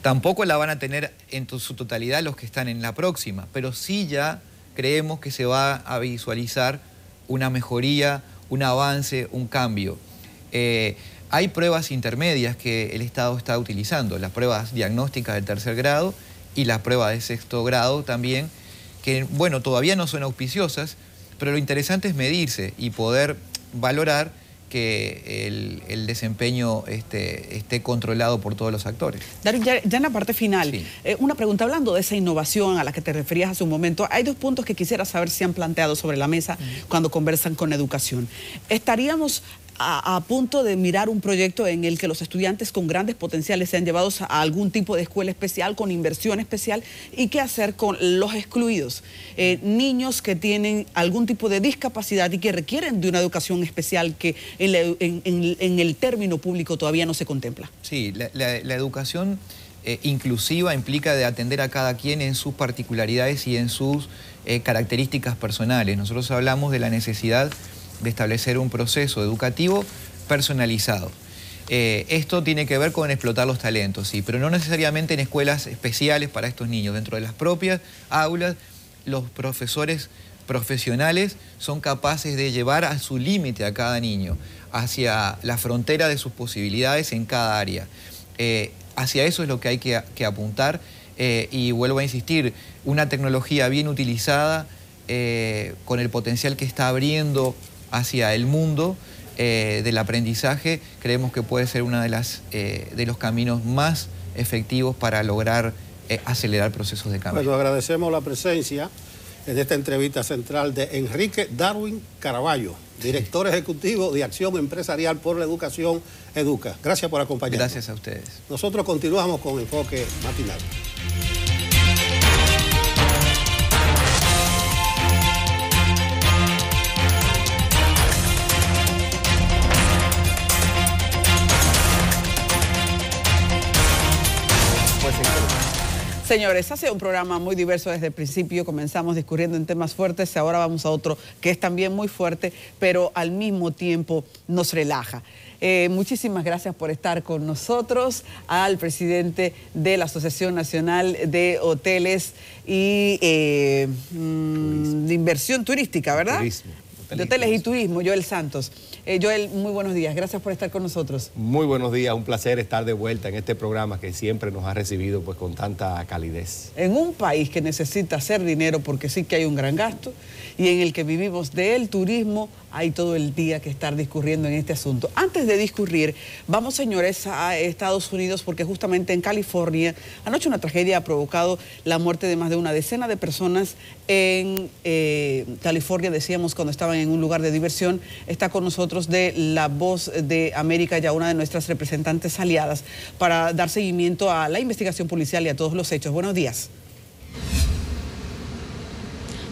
Tampoco la van a tener en su totalidad los que están en la próxima, pero sí ya creemos que se va a visualizar una mejoría, un avance, un cambio. Hay pruebas intermedias que el Estado está utilizando, las pruebas diagnósticas del 3er grado y las pruebas de 6º grado también, que bueno, todavía no son auspiciosas, pero lo interesante es medirse y poder valorar que el desempeño esté controlado por todos los actores. Darío, ya en la parte final, sí. Una pregunta, hablando de esa innovación a la que te referías hace un momento, hay 2 puntos que quisiera saber si han planteado sobre la mesa cuando conversan con educación. ¿Estaríamos a punto de mirar un proyecto en el que los estudiantes con grandes potenciales sean llevados a algún tipo de escuela especial, con inversión especial? ¿Y qué hacer con los excluidos? Niños que tienen algún tipo de discapacidad y que requieren de una educación especial que en el término público todavía no se contempla. Sí, la educación inclusiva implica de atender a cada quien en sus particularidades y en sus características personales. Nosotros hablamos de la necesidad de establecer un proceso educativo personalizado. Esto tiene que ver con explotar los talentos, sí, pero no necesariamente en escuelas especiales para estos niños. Dentro de las propias aulas, los profesores profesionales son capaces de llevar a su límite a cada niño, hacia la frontera de sus posibilidades en cada área. Hacia eso es lo que hay que apuntar y vuelvo a insistir, una tecnología bien utilizada con el potencial que está abriendo hacia el mundo del aprendizaje, creemos que puede ser uno de los caminos más efectivos para lograr acelerar procesos de cambio. Bueno, agradecemos la presencia en esta entrevista central de Enrique Darwin Caraballo, director ejecutivo de Acción Empresarial por la Educación, EDUCA. Gracias por acompañarnos. Gracias a ustedes. Nosotros continuamos con Enfoque Matinal. Señores, ha sido un programa muy diverso desde el principio. Comenzamos discurriendo en temas fuertes, ahora vamos a otro que es también muy fuerte, pero al mismo tiempo nos relaja. Muchísimas gracias por estar con nosotros, al presidente de la Asociación Nacional de Hoteles y de Inversión Turística, ¿verdad? Turismo. De Hoteles y Turismo, Joel Santos. Joel, muy buenos días, gracias por estar con nosotros. Muy buenos días, un placer estar de vuelta en este programa que siempre nos ha recibido pues con tanta calidez. En un país que necesita hacer dinero porque sí que hay un gran gasto y en el que vivimos del turismo, hay todo el día que estar discurriendo en este asunto. Antes de discurrir, vamos, señores, a Estados Unidos porque justamente en California, anoche una tragedia ha provocado la muerte de más de una decena de personas en California, decíamos cuando estaban en un lugar de diversión. Está con nosotros de La Voz de América, ya una de nuestras representantes aliadas, para dar seguimiento a la investigación policial y a todos los hechos. Buenos días.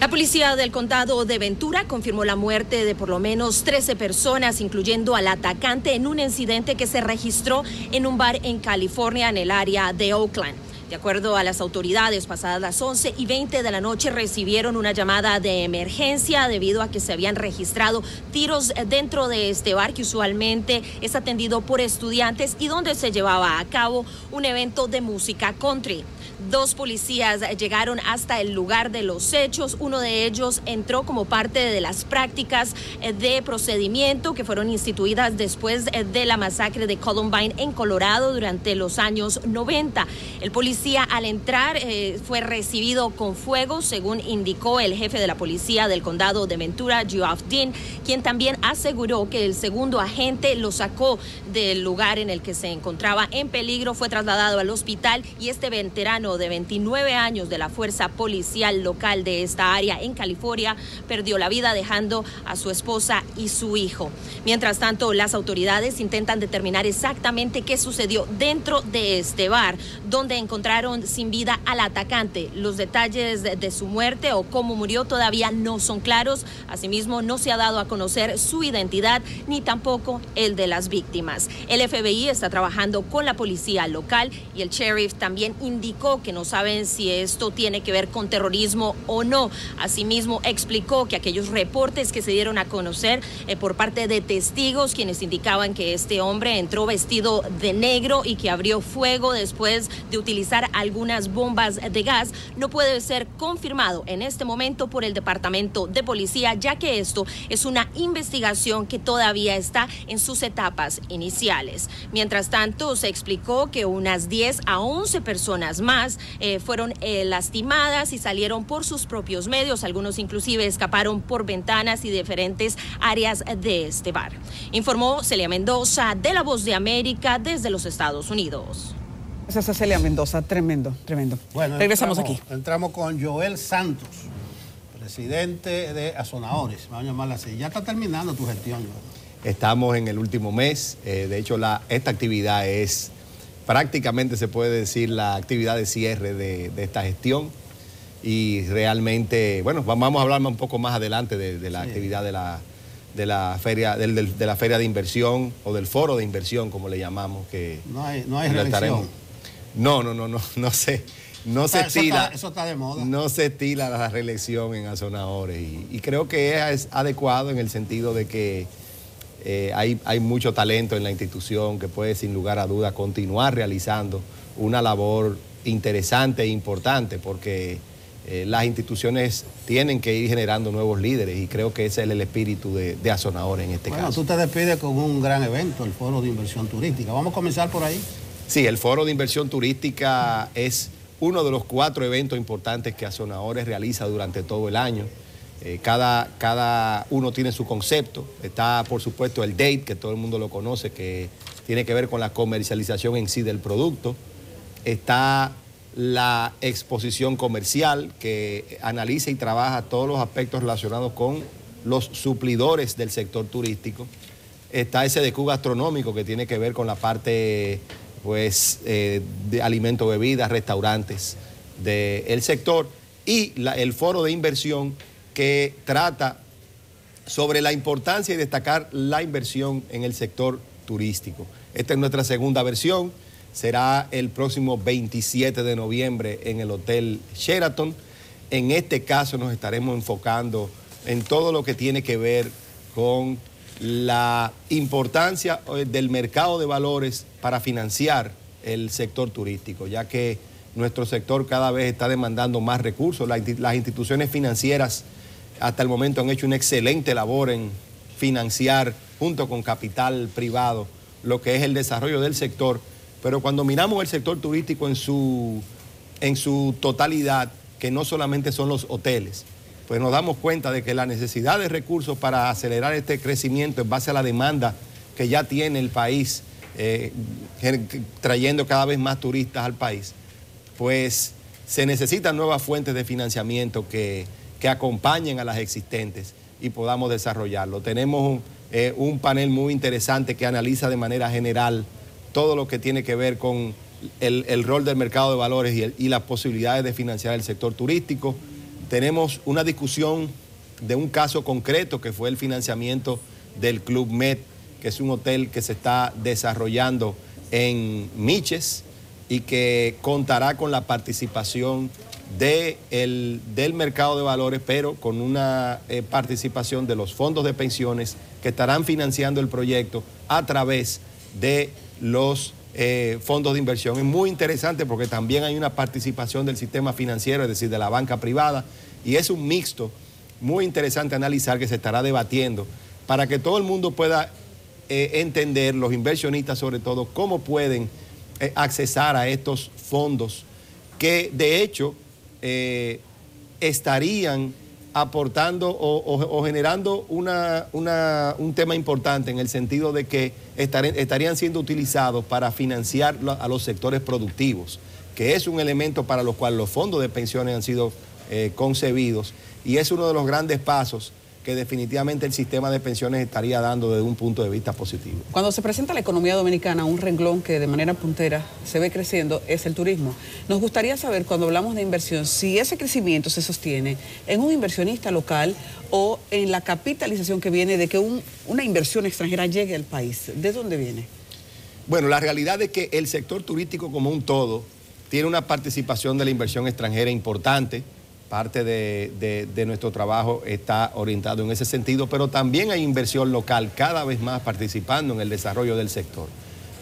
La policía del condado de Ventura confirmó la muerte de por lo menos 13 personas, incluyendo al atacante, en un incidente que se registró en un bar en California, en el área de Oakland. De acuerdo a las autoridades, pasadas las 11:20 de la noche recibieron una llamada de emergencia debido a que se habían registrado tiros dentro de este bar, que usualmente es atendido por estudiantes y donde se llevaba a cabo un evento de música country. 2 policías llegaron hasta el lugar de los hechos. Uno de ellos entró como parte de las prácticas de procedimiento que fueron instituidas después de la masacre de Columbine en Colorado durante los años 90. El policía al entrar fue recibido con fuego, según indicó el jefe de la policía del condado de Ventura, Geoff Dean, quien también aseguró que el segundo agente lo sacó del lugar en el que se encontraba en peligro, fue trasladado al hospital y este veterano de 29 años de la fuerza policial local de esta área en California perdió la vida, dejando a su esposa y su hijo. Mientras tanto, las autoridades intentan determinar exactamente qué sucedió dentro de este bar, donde encontraron sin vida al atacante. Los detalles de su muerte o cómo murió todavía no son claros. Asimismo, no se ha dado a conocer su identidad ni tampoco el de las víctimas. El FBI está trabajando con la policía local y el sheriff también indicó que no saben si esto tiene que ver con terrorismo o no. Asimismo, explicó que aquellos reportes que se dieron a conocer por parte de testigos, quienes indicaban que este hombre entró vestido de negro y que abrió fuego después de utilizar algunas bombas de gas, no puede ser confirmado en este momento por el Departamento de Policía, ya que esto es una investigación que todavía está en sus etapas iniciales. Mientras tanto, se explicó que unas 10 a 11 personas más fueron lastimadas y salieron por sus propios medios. Algunos inclusive escaparon por ventanas y diferentes áreas de este bar. Informó Celia Mendoza de La Voz de América desde los Estados Unidos. Esa es Celia Mendoza, tremendo, tremendo. Bueno, regresamos aquí. Entramos con Joel Santos, presidente de Azonadores, vamos a llamarla así. Ya está terminando tu gestión, ¿no? Estamos en el último mes, de hecho esta actividad es prácticamente, se puede decir, la actividad de cierre de esta gestión y realmente, bueno, vamos a hablar un poco más adelante de la actividad de la feria de inversión o del foro de inversión, como le llamamos, que no hay reelección. No se estila. Eso está de moda. No se estila la reelección en Azonadores y creo que es adecuado en el sentido de que hay mucho talento en la institución que puede sin lugar a duda continuar realizando una labor interesante e importante porque las instituciones tienen que ir generando nuevos líderes y creo que ese es el espíritu de Azonadores en este caso. Bueno, tú te despides con un gran evento, el Foro de Inversión Turística. ¿Vamos a comenzar por ahí? Sí, el Foro de Inversión Turística es uno de los 4 eventos importantes que Azonadores realiza durante todo el año. Cada uno tiene su concepto. Está, por supuesto, el DATE, que todo el mundo lo conoce, que tiene que ver con la comercialización en sí del producto. Está la exposición comercial, que analiza y trabaja todos los aspectos relacionados con los suplidores del sector turístico. Está ese SDQ gastronómico, que tiene que ver con la parte de alimentos, bebidas, restaurantes del sector. Y el foro de inversión, que trata sobre la importancia y destacar la inversión en el sector turístico. Esta es nuestra segunda versión. será el próximo 27 de noviembre en el Hotel Sheraton. En este caso nos estaremos enfocando en todo lo que tiene que ver con la importancia del mercado de valores para financiar el sector turístico, ya que nuestro sector cada vez está demandando más recursos. Las instituciones financieras hasta el momento han hecho una excelente labor en financiar junto con capital privado lo que es el desarrollo del sector, pero cuando miramos el sector turístico en su totalidad, que no solamente son los hoteles, pues nos damos cuenta de que la necesidad de recursos para acelerar este crecimiento en base a la demanda que ya tiene el país, trayendo cada vez más turistas al país, pues se necesitan nuevas fuentes de financiamiento que acompañen a las existentes y podamos desarrollarlo. Tenemos un panel muy interesante que analiza de manera general todo lo que tiene que ver con el rol del mercado de valores y las posibilidades de financiar el sector turístico. Tenemos una discusión de un caso concreto que fue el financiamiento del Club Med, que es un hotel que se está desarrollando en Miches y que contará con la participación del mercado de valores, pero con una participación de los fondos de pensiones que estarán financiando el proyecto a través de los fondos de inversión. Es muy interesante porque también hay una participación del sistema financiero, es decir, de la banca privada, y es un mixto muy interesante analizar que se estará debatiendo para que todo el mundo pueda entender, los inversionistas sobre todo, cómo pueden accesar a estos fondos que de hecho estarían aportando o generando un tema importante en el sentido de que estarían siendo utilizados para financiar a los sectores productivos, que es un elemento para los cuales los fondos de pensiones han sido concebidos, y es uno de los grandes pasos que definitivamente el sistema de pensiones estaría dando desde un punto de vista positivo. Cuando se presenta la economía dominicana, un renglón que de manera puntera se ve creciendo es el turismo. Nos gustaría saber, cuando hablamos de inversión, si ese crecimiento se sostiene en un inversionista local o en la capitalización que viene de que una inversión extranjera llegue al país. ¿De dónde viene? Bueno, la realidad es que el sector turístico como un todo tiene una participación de la inversión extranjera importante. Parte de nuestro trabajo está orientado en ese sentido, pero también hay inversión local cada vez más participando en el desarrollo del sector.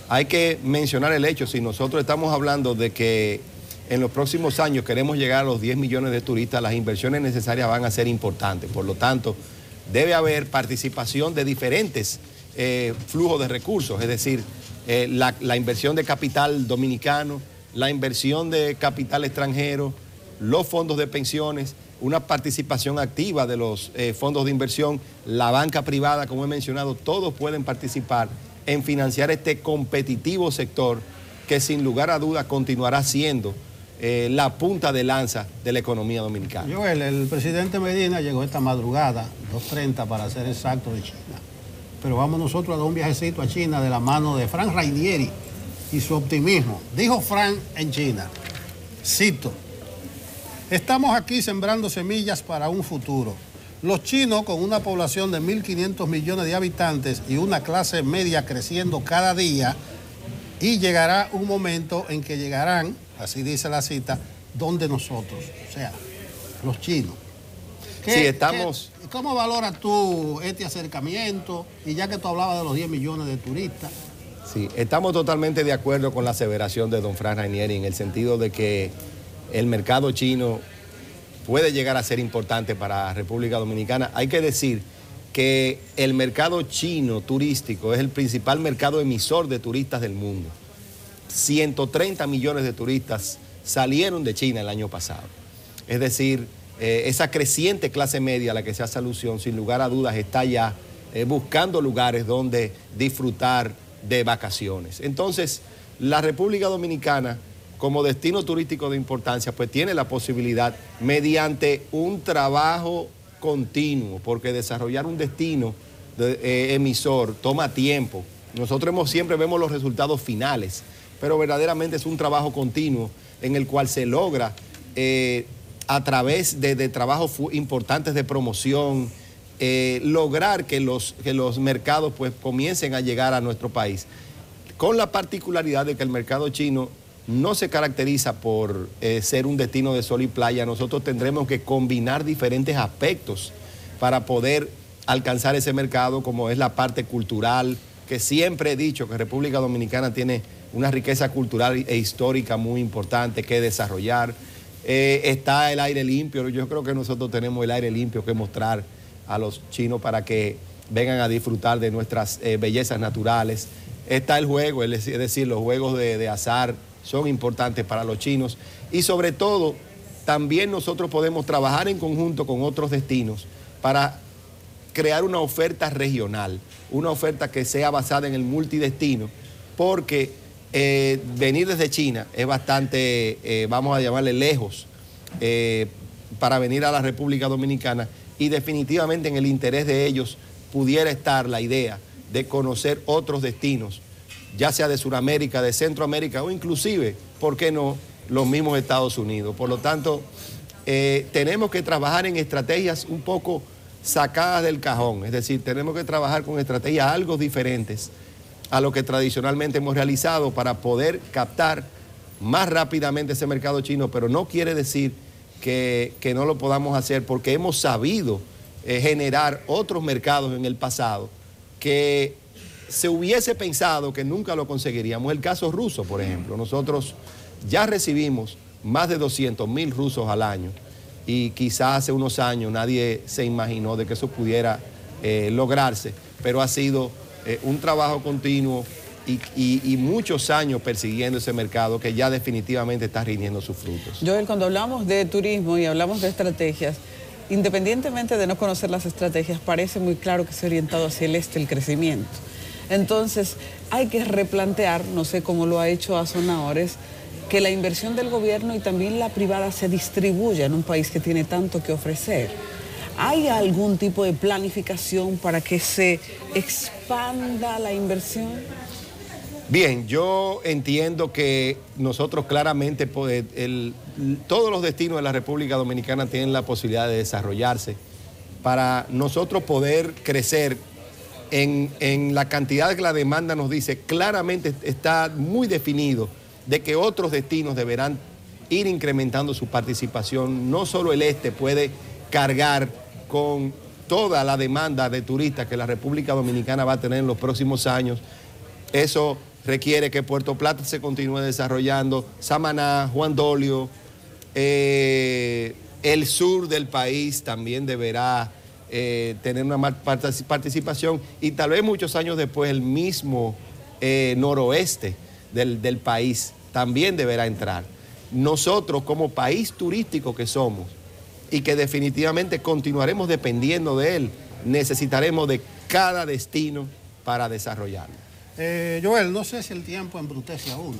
Hay que mencionar el hecho, si nosotros estamos hablando de que en los próximos años queremos llegar a los 10 millones de turistas, las inversiones necesarias van a ser importantes. Por lo tanto, debe haber participación de diferentes flujos de recursos, es decir, la inversión de capital dominicano, la inversión de capital extranjero, los fondos de pensiones, una participación activa de los fondos de inversión, la banca privada, como he mencionado, todos pueden participar en financiar este competitivo sector que sin lugar a dudas continuará siendo la punta de lanza de la economía dominicana. Joel, el presidente Medina llegó esta madrugada, 2:30 para ser exacto, de China. Pero vamos nosotros a dar un viajecito a China de la mano de Frank Rainieri y su optimismo. Dijo Frank en China, cito: estamos aquí sembrando semillas para un futuro. Los chinos, con una población de 1.500 millones de habitantes y una clase media creciendo cada día, y llegará un momento en que llegarán, así dice la cita, donde nosotros, o sea, los chinos. ¿Cómo valoras tú este acercamiento? Y ya que tú hablabas de los 10 millones de turistas. Sí, estamos totalmente de acuerdo con la aseveración de don Frank Rainieri en el sentido de que el mercado chino puede llegar a ser importante para la República Dominicana. Hay que decir que el mercado chino turístico es el principal mercado emisor de turistas del mundo. 130 millones de turistas salieron de China el año pasado. Es decir, esa creciente clase media a la que se hace alusión, sin lugar a dudas, está ya buscando lugares donde disfrutar de vacaciones. Entonces, la República Dominicana, como destino turístico de importancia, pues tiene la posibilidad, mediante un trabajo continuo, porque desarrollar un destino emisor toma tiempo. Nosotros siempre vemos los resultados finales, pero verdaderamente es un trabajo continuo en el cual se logra, a través de trabajos importantes de promoción, lograr que los mercados pues comiencen a llegar a nuestro país. con la particularidad de que el mercado chino no se caracteriza por ser un destino de sol y playa. Nosotros tendremos que combinar diferentes aspectos para poder alcanzar ese mercado, como es la parte cultural, que siempre he dicho que República Dominicana tiene una riqueza cultural e histórica muy importante que desarrollar. Está el aire limpio. Yo creo que nosotros tenemos el aire limpio que mostrar a los chinos para que vengan a disfrutar de nuestras bellezas naturales. Está el juego, es decir, los juegos de azar son importantes para los chinos. Y sobre todo, también nosotros podemos trabajar en conjunto con otros destinos para crear una oferta regional, una oferta que sea basada en el multidestino, porque venir desde China es bastante, vamos a llamarle lejos, para venir a la República Dominicana, y definitivamente en el interés de ellos pudiera estar la idea de conocer otros destinos, ya sea de Sudamérica, de Centroamérica o inclusive, ¿por qué no?, los mismos Estados Unidos. Por lo tanto, tenemos que trabajar en estrategias un poco sacadas del cajón, es decir, tenemos que trabajar con estrategias algo diferentes a lo que tradicionalmente hemos realizado para poder captar más rápidamente ese mercado chino, pero no quiere decir que no lo podamos hacer, porque hemos sabido generar otros mercados en el pasado que se hubiese pensado que nunca lo conseguiríamos. El caso ruso, por ejemplo, nosotros ya recibimos más de 200.000 rusos al año, y quizás hace unos años nadie se imaginó de que eso pudiera lograrse, pero ha sido un trabajo continuo y muchos años persiguiendo ese mercado que ya definitivamente está rindiendo sus frutos. Joel, cuando hablamos de turismo y hablamos de estrategias, independientemente de no conocer las estrategias, parece muy claro que se ha orientado hacia el este el crecimiento. Entonces, hay que replantear, no sé cómo lo ha hecho Azonadores, que la inversión del gobierno y también la privada se distribuya en un país que tiene tanto que ofrecer. ¿Hay algún tipo de planificación para que se expanda la inversión? Bien, yo entiendo que nosotros claramente, todos los destinos de la República Dominicana tienen la posibilidad de desarrollarse para nosotros poder crecer en la cantidad que la demanda nos dice. Claramente está muy definido de que otros destinos deberán ir incrementando su participación. No solo el este puede cargar con toda la demanda de turistas que la República Dominicana va a tener en los próximos años. Eso requiere que Puerto Plata se continúe desarrollando, Samaná, Juan Dolio, el sur del país también deberá tener una más participación, y tal vez muchos años después el mismo noroeste del país también deberá entrar. Nosotros, como país turístico que somos y que definitivamente continuaremos dependiendo de él, necesitaremos de cada destino para desarrollarlo. Joel, no sé si el tiempo embrutece a uno,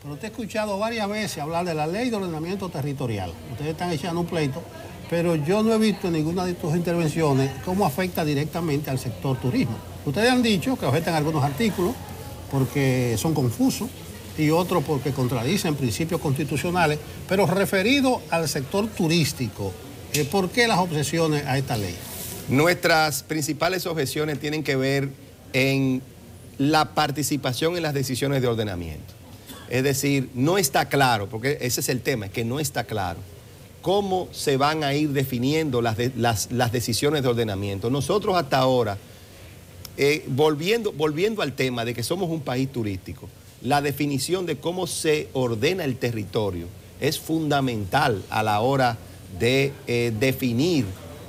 pero te he escuchado varias veces hablar de la ley de ordenamiento territorial. Ustedes están echando un pleito, pero yo no he visto en ninguna de tus intervenciones cómo afecta directamente al sector turismo. Ustedes han dicho que objetan algunos artículos porque son confusos y otros porque contradicen principios constitucionales, pero referido al sector turístico, ¿por qué las objeciones a esta ley? Nuestras principales objeciones tienen que ver en la participación en las decisiones de ordenamiento. Es decir, no está claro, porque ese es el tema, es que no está claro cómo se van a ir definiendo las decisiones de ordenamiento. Nosotros hasta ahora, volviendo al tema de que somos un país turístico, la definición de cómo se ordena el territorio es fundamental a la hora de definir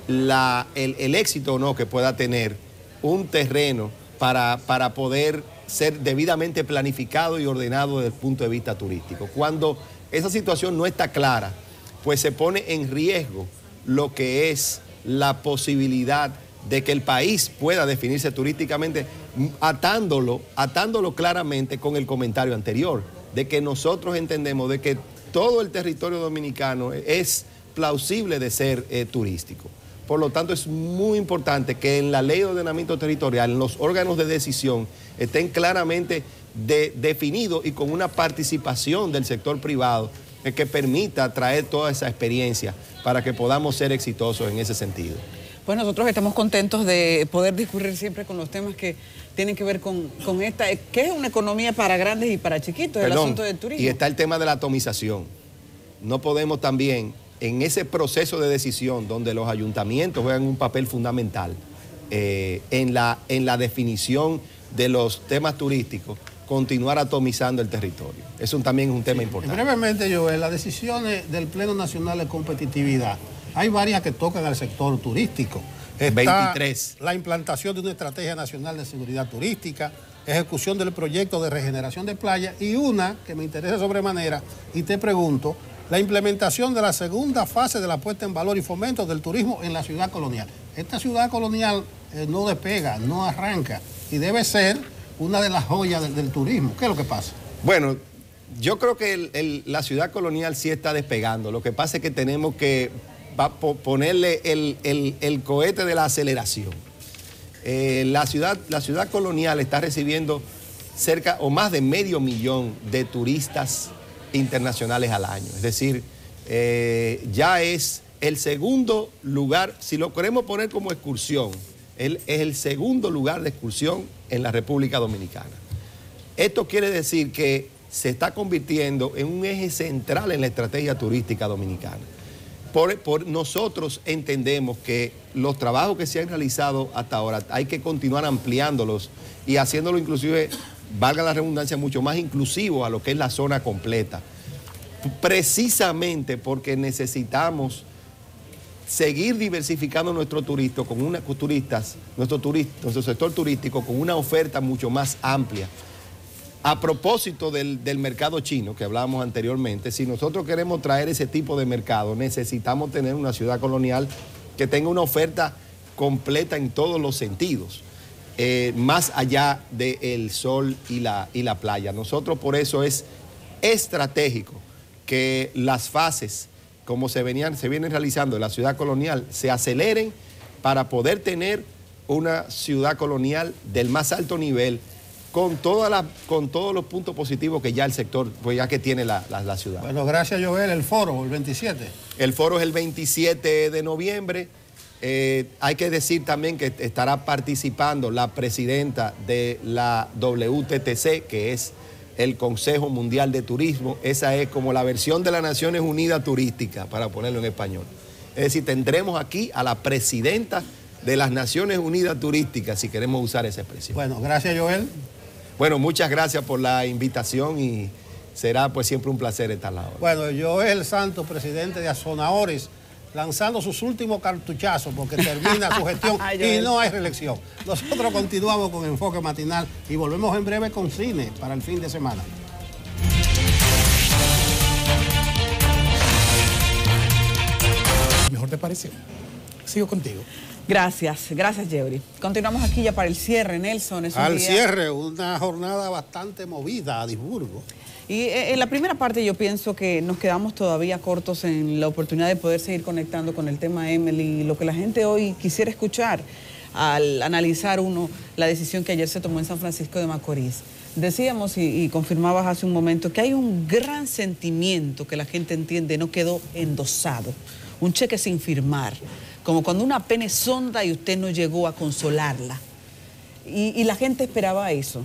el éxito o no que pueda tener un terreno para poder ser debidamente planificado y ordenado desde el punto de vista turístico. Cuando esa situación no está clara, pues se pone en riesgo lo que es la posibilidad de que el país pueda definirse turísticamente, atándolo claramente con el comentario anterior, de que nosotros entendemos de que todo el territorio dominicano es plausible de ser turístico. Por lo tanto, es muy importante que en la ley de ordenamiento territorial, en los órganos de decisión, estén claramente definidos y con una participación del sector privado que permita traer toda esa experiencia para que podamos ser exitosos en ese sentido. Pues nosotros estamos contentos de poder discurrir siempre con los temas que tienen que ver con esta, que es una economía para grandes y para chiquitos, el asunto del turismo. Y está el tema de la atomización. No podemos también, en ese proceso de decisión donde los ayuntamientos juegan un papel fundamental en la definición de los temas turísticos, continuar atomizando el territorio. Eso también es un tema importante. Brevemente, Joel, las decisiones del Pleno Nacional de Competitividad, hay varias que tocan al sector turístico. Está 23. La implantación de una estrategia nacional de seguridad turística, ejecución del proyecto de regeneración de playas y una que me interesa sobremanera, y te pregunto, la implementación de la segunda fase de la puesta en valor y fomento del turismo en la ciudad colonial. Esta ciudad colonial no despega, no arranca y debe ser una de las joyas del turismo. ¿Qué es lo que pasa? Bueno, yo creo que la ciudad colonial sí está despegando. Lo que pasa es que tenemos que ponerle el cohete de la aceleración. La ciudad colonial está recibiendo cerca o más de 500,000 de turistas internacionales al año. Es decir, ya es el segundo lugar, si lo queremos poner como excursión, es el segundo lugar de excursión en la República Dominicana. Esto quiere decir que se está convirtiendo en un eje central en la estrategia turística dominicana. Nosotros entendemos que los trabajos que se han realizado hasta ahora hay que continuar ampliándolos y haciéndolo inclusive, valga la redundancia, mucho más inclusivo a lo que es la zona completa. Precisamente porque necesitamos seguir diversificando nuestro sector turístico con una oferta mucho más amplia. A propósito del mercado chino que hablábamos anteriormente, si nosotros queremos traer ese tipo de mercado, necesitamos tener una ciudad colonial que tenga una oferta completa en todos los sentidos, más allá del sol y la playa. Nosotros por eso es estratégico que las fases, como se vienen realizando en la ciudad colonial, se aceleren para poder tener una ciudad colonial del más alto nivel, con todos los puntos positivos que ya el sector, pues ya que tiene la ciudad. Bueno, gracias, Joel. El foro, el 27. El foro es el 27 de noviembre. Hay que decir también que estará participando la presidenta de la WTTC, que es el Consejo Mundial de Turismo. Esa es como la versión de las Naciones Unidas Turística, para ponerlo en español. Es decir, tendremos aquí a la presidenta de las Naciones Unidas Turísticas, si queremos usar esa expresión. Bueno, gracias, Joel. Bueno, muchas gracias por la invitación y será pues siempre un placer estar la hora. Bueno, Joel Santos, presidente de Azonadores, lanzando sus últimos cartuchazos porque termina su gestión y no hay reelección. Nosotros continuamos con Enfoque Matinal y volvemos en breve con cine para el fin de semana. ¿Mejor te pareció? Sigo contigo. Gracias, Yeuri. Continuamos aquí ya para el cierre, Nelson. Cierre, una jornada bastante movida a Disburgo. Y en la primera parte yo pienso que nos quedamos todavía cortos en la oportunidad de poder seguir conectando con el tema Emily, lo que la gente hoy quisiera escuchar al analizar la decisión que ayer se tomó en San Francisco de Macorís. Decíamos y confirmabas hace un momento que hay un gran sentimiento que la gente entiende no quedó endosado, un cheque sin firmar, como cuando una pena es honda y usted no llegó a consolarla. Y la gente esperaba eso,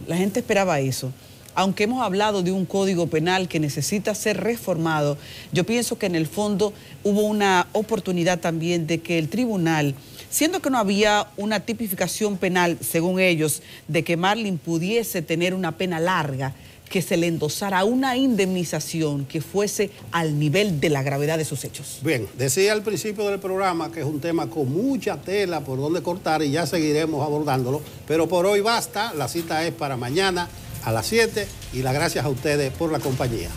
Aunque hemos hablado de un código penal que necesita ser reformado, yo pienso que en el fondo hubo una oportunidad también de que el tribunal, siendo que no había una tipificación penal, según ellos, de que Marlin pudiese tener una pena larga, que se le endosara una indemnización que fuese al nivel de la gravedad de sus hechos. Bien, decía al principio del programa que es un tema con mucha tela por donde cortar y ya seguiremos abordándolo, pero por hoy basta, la cita es para mañana a las 7 y las gracias a ustedes por la compañía.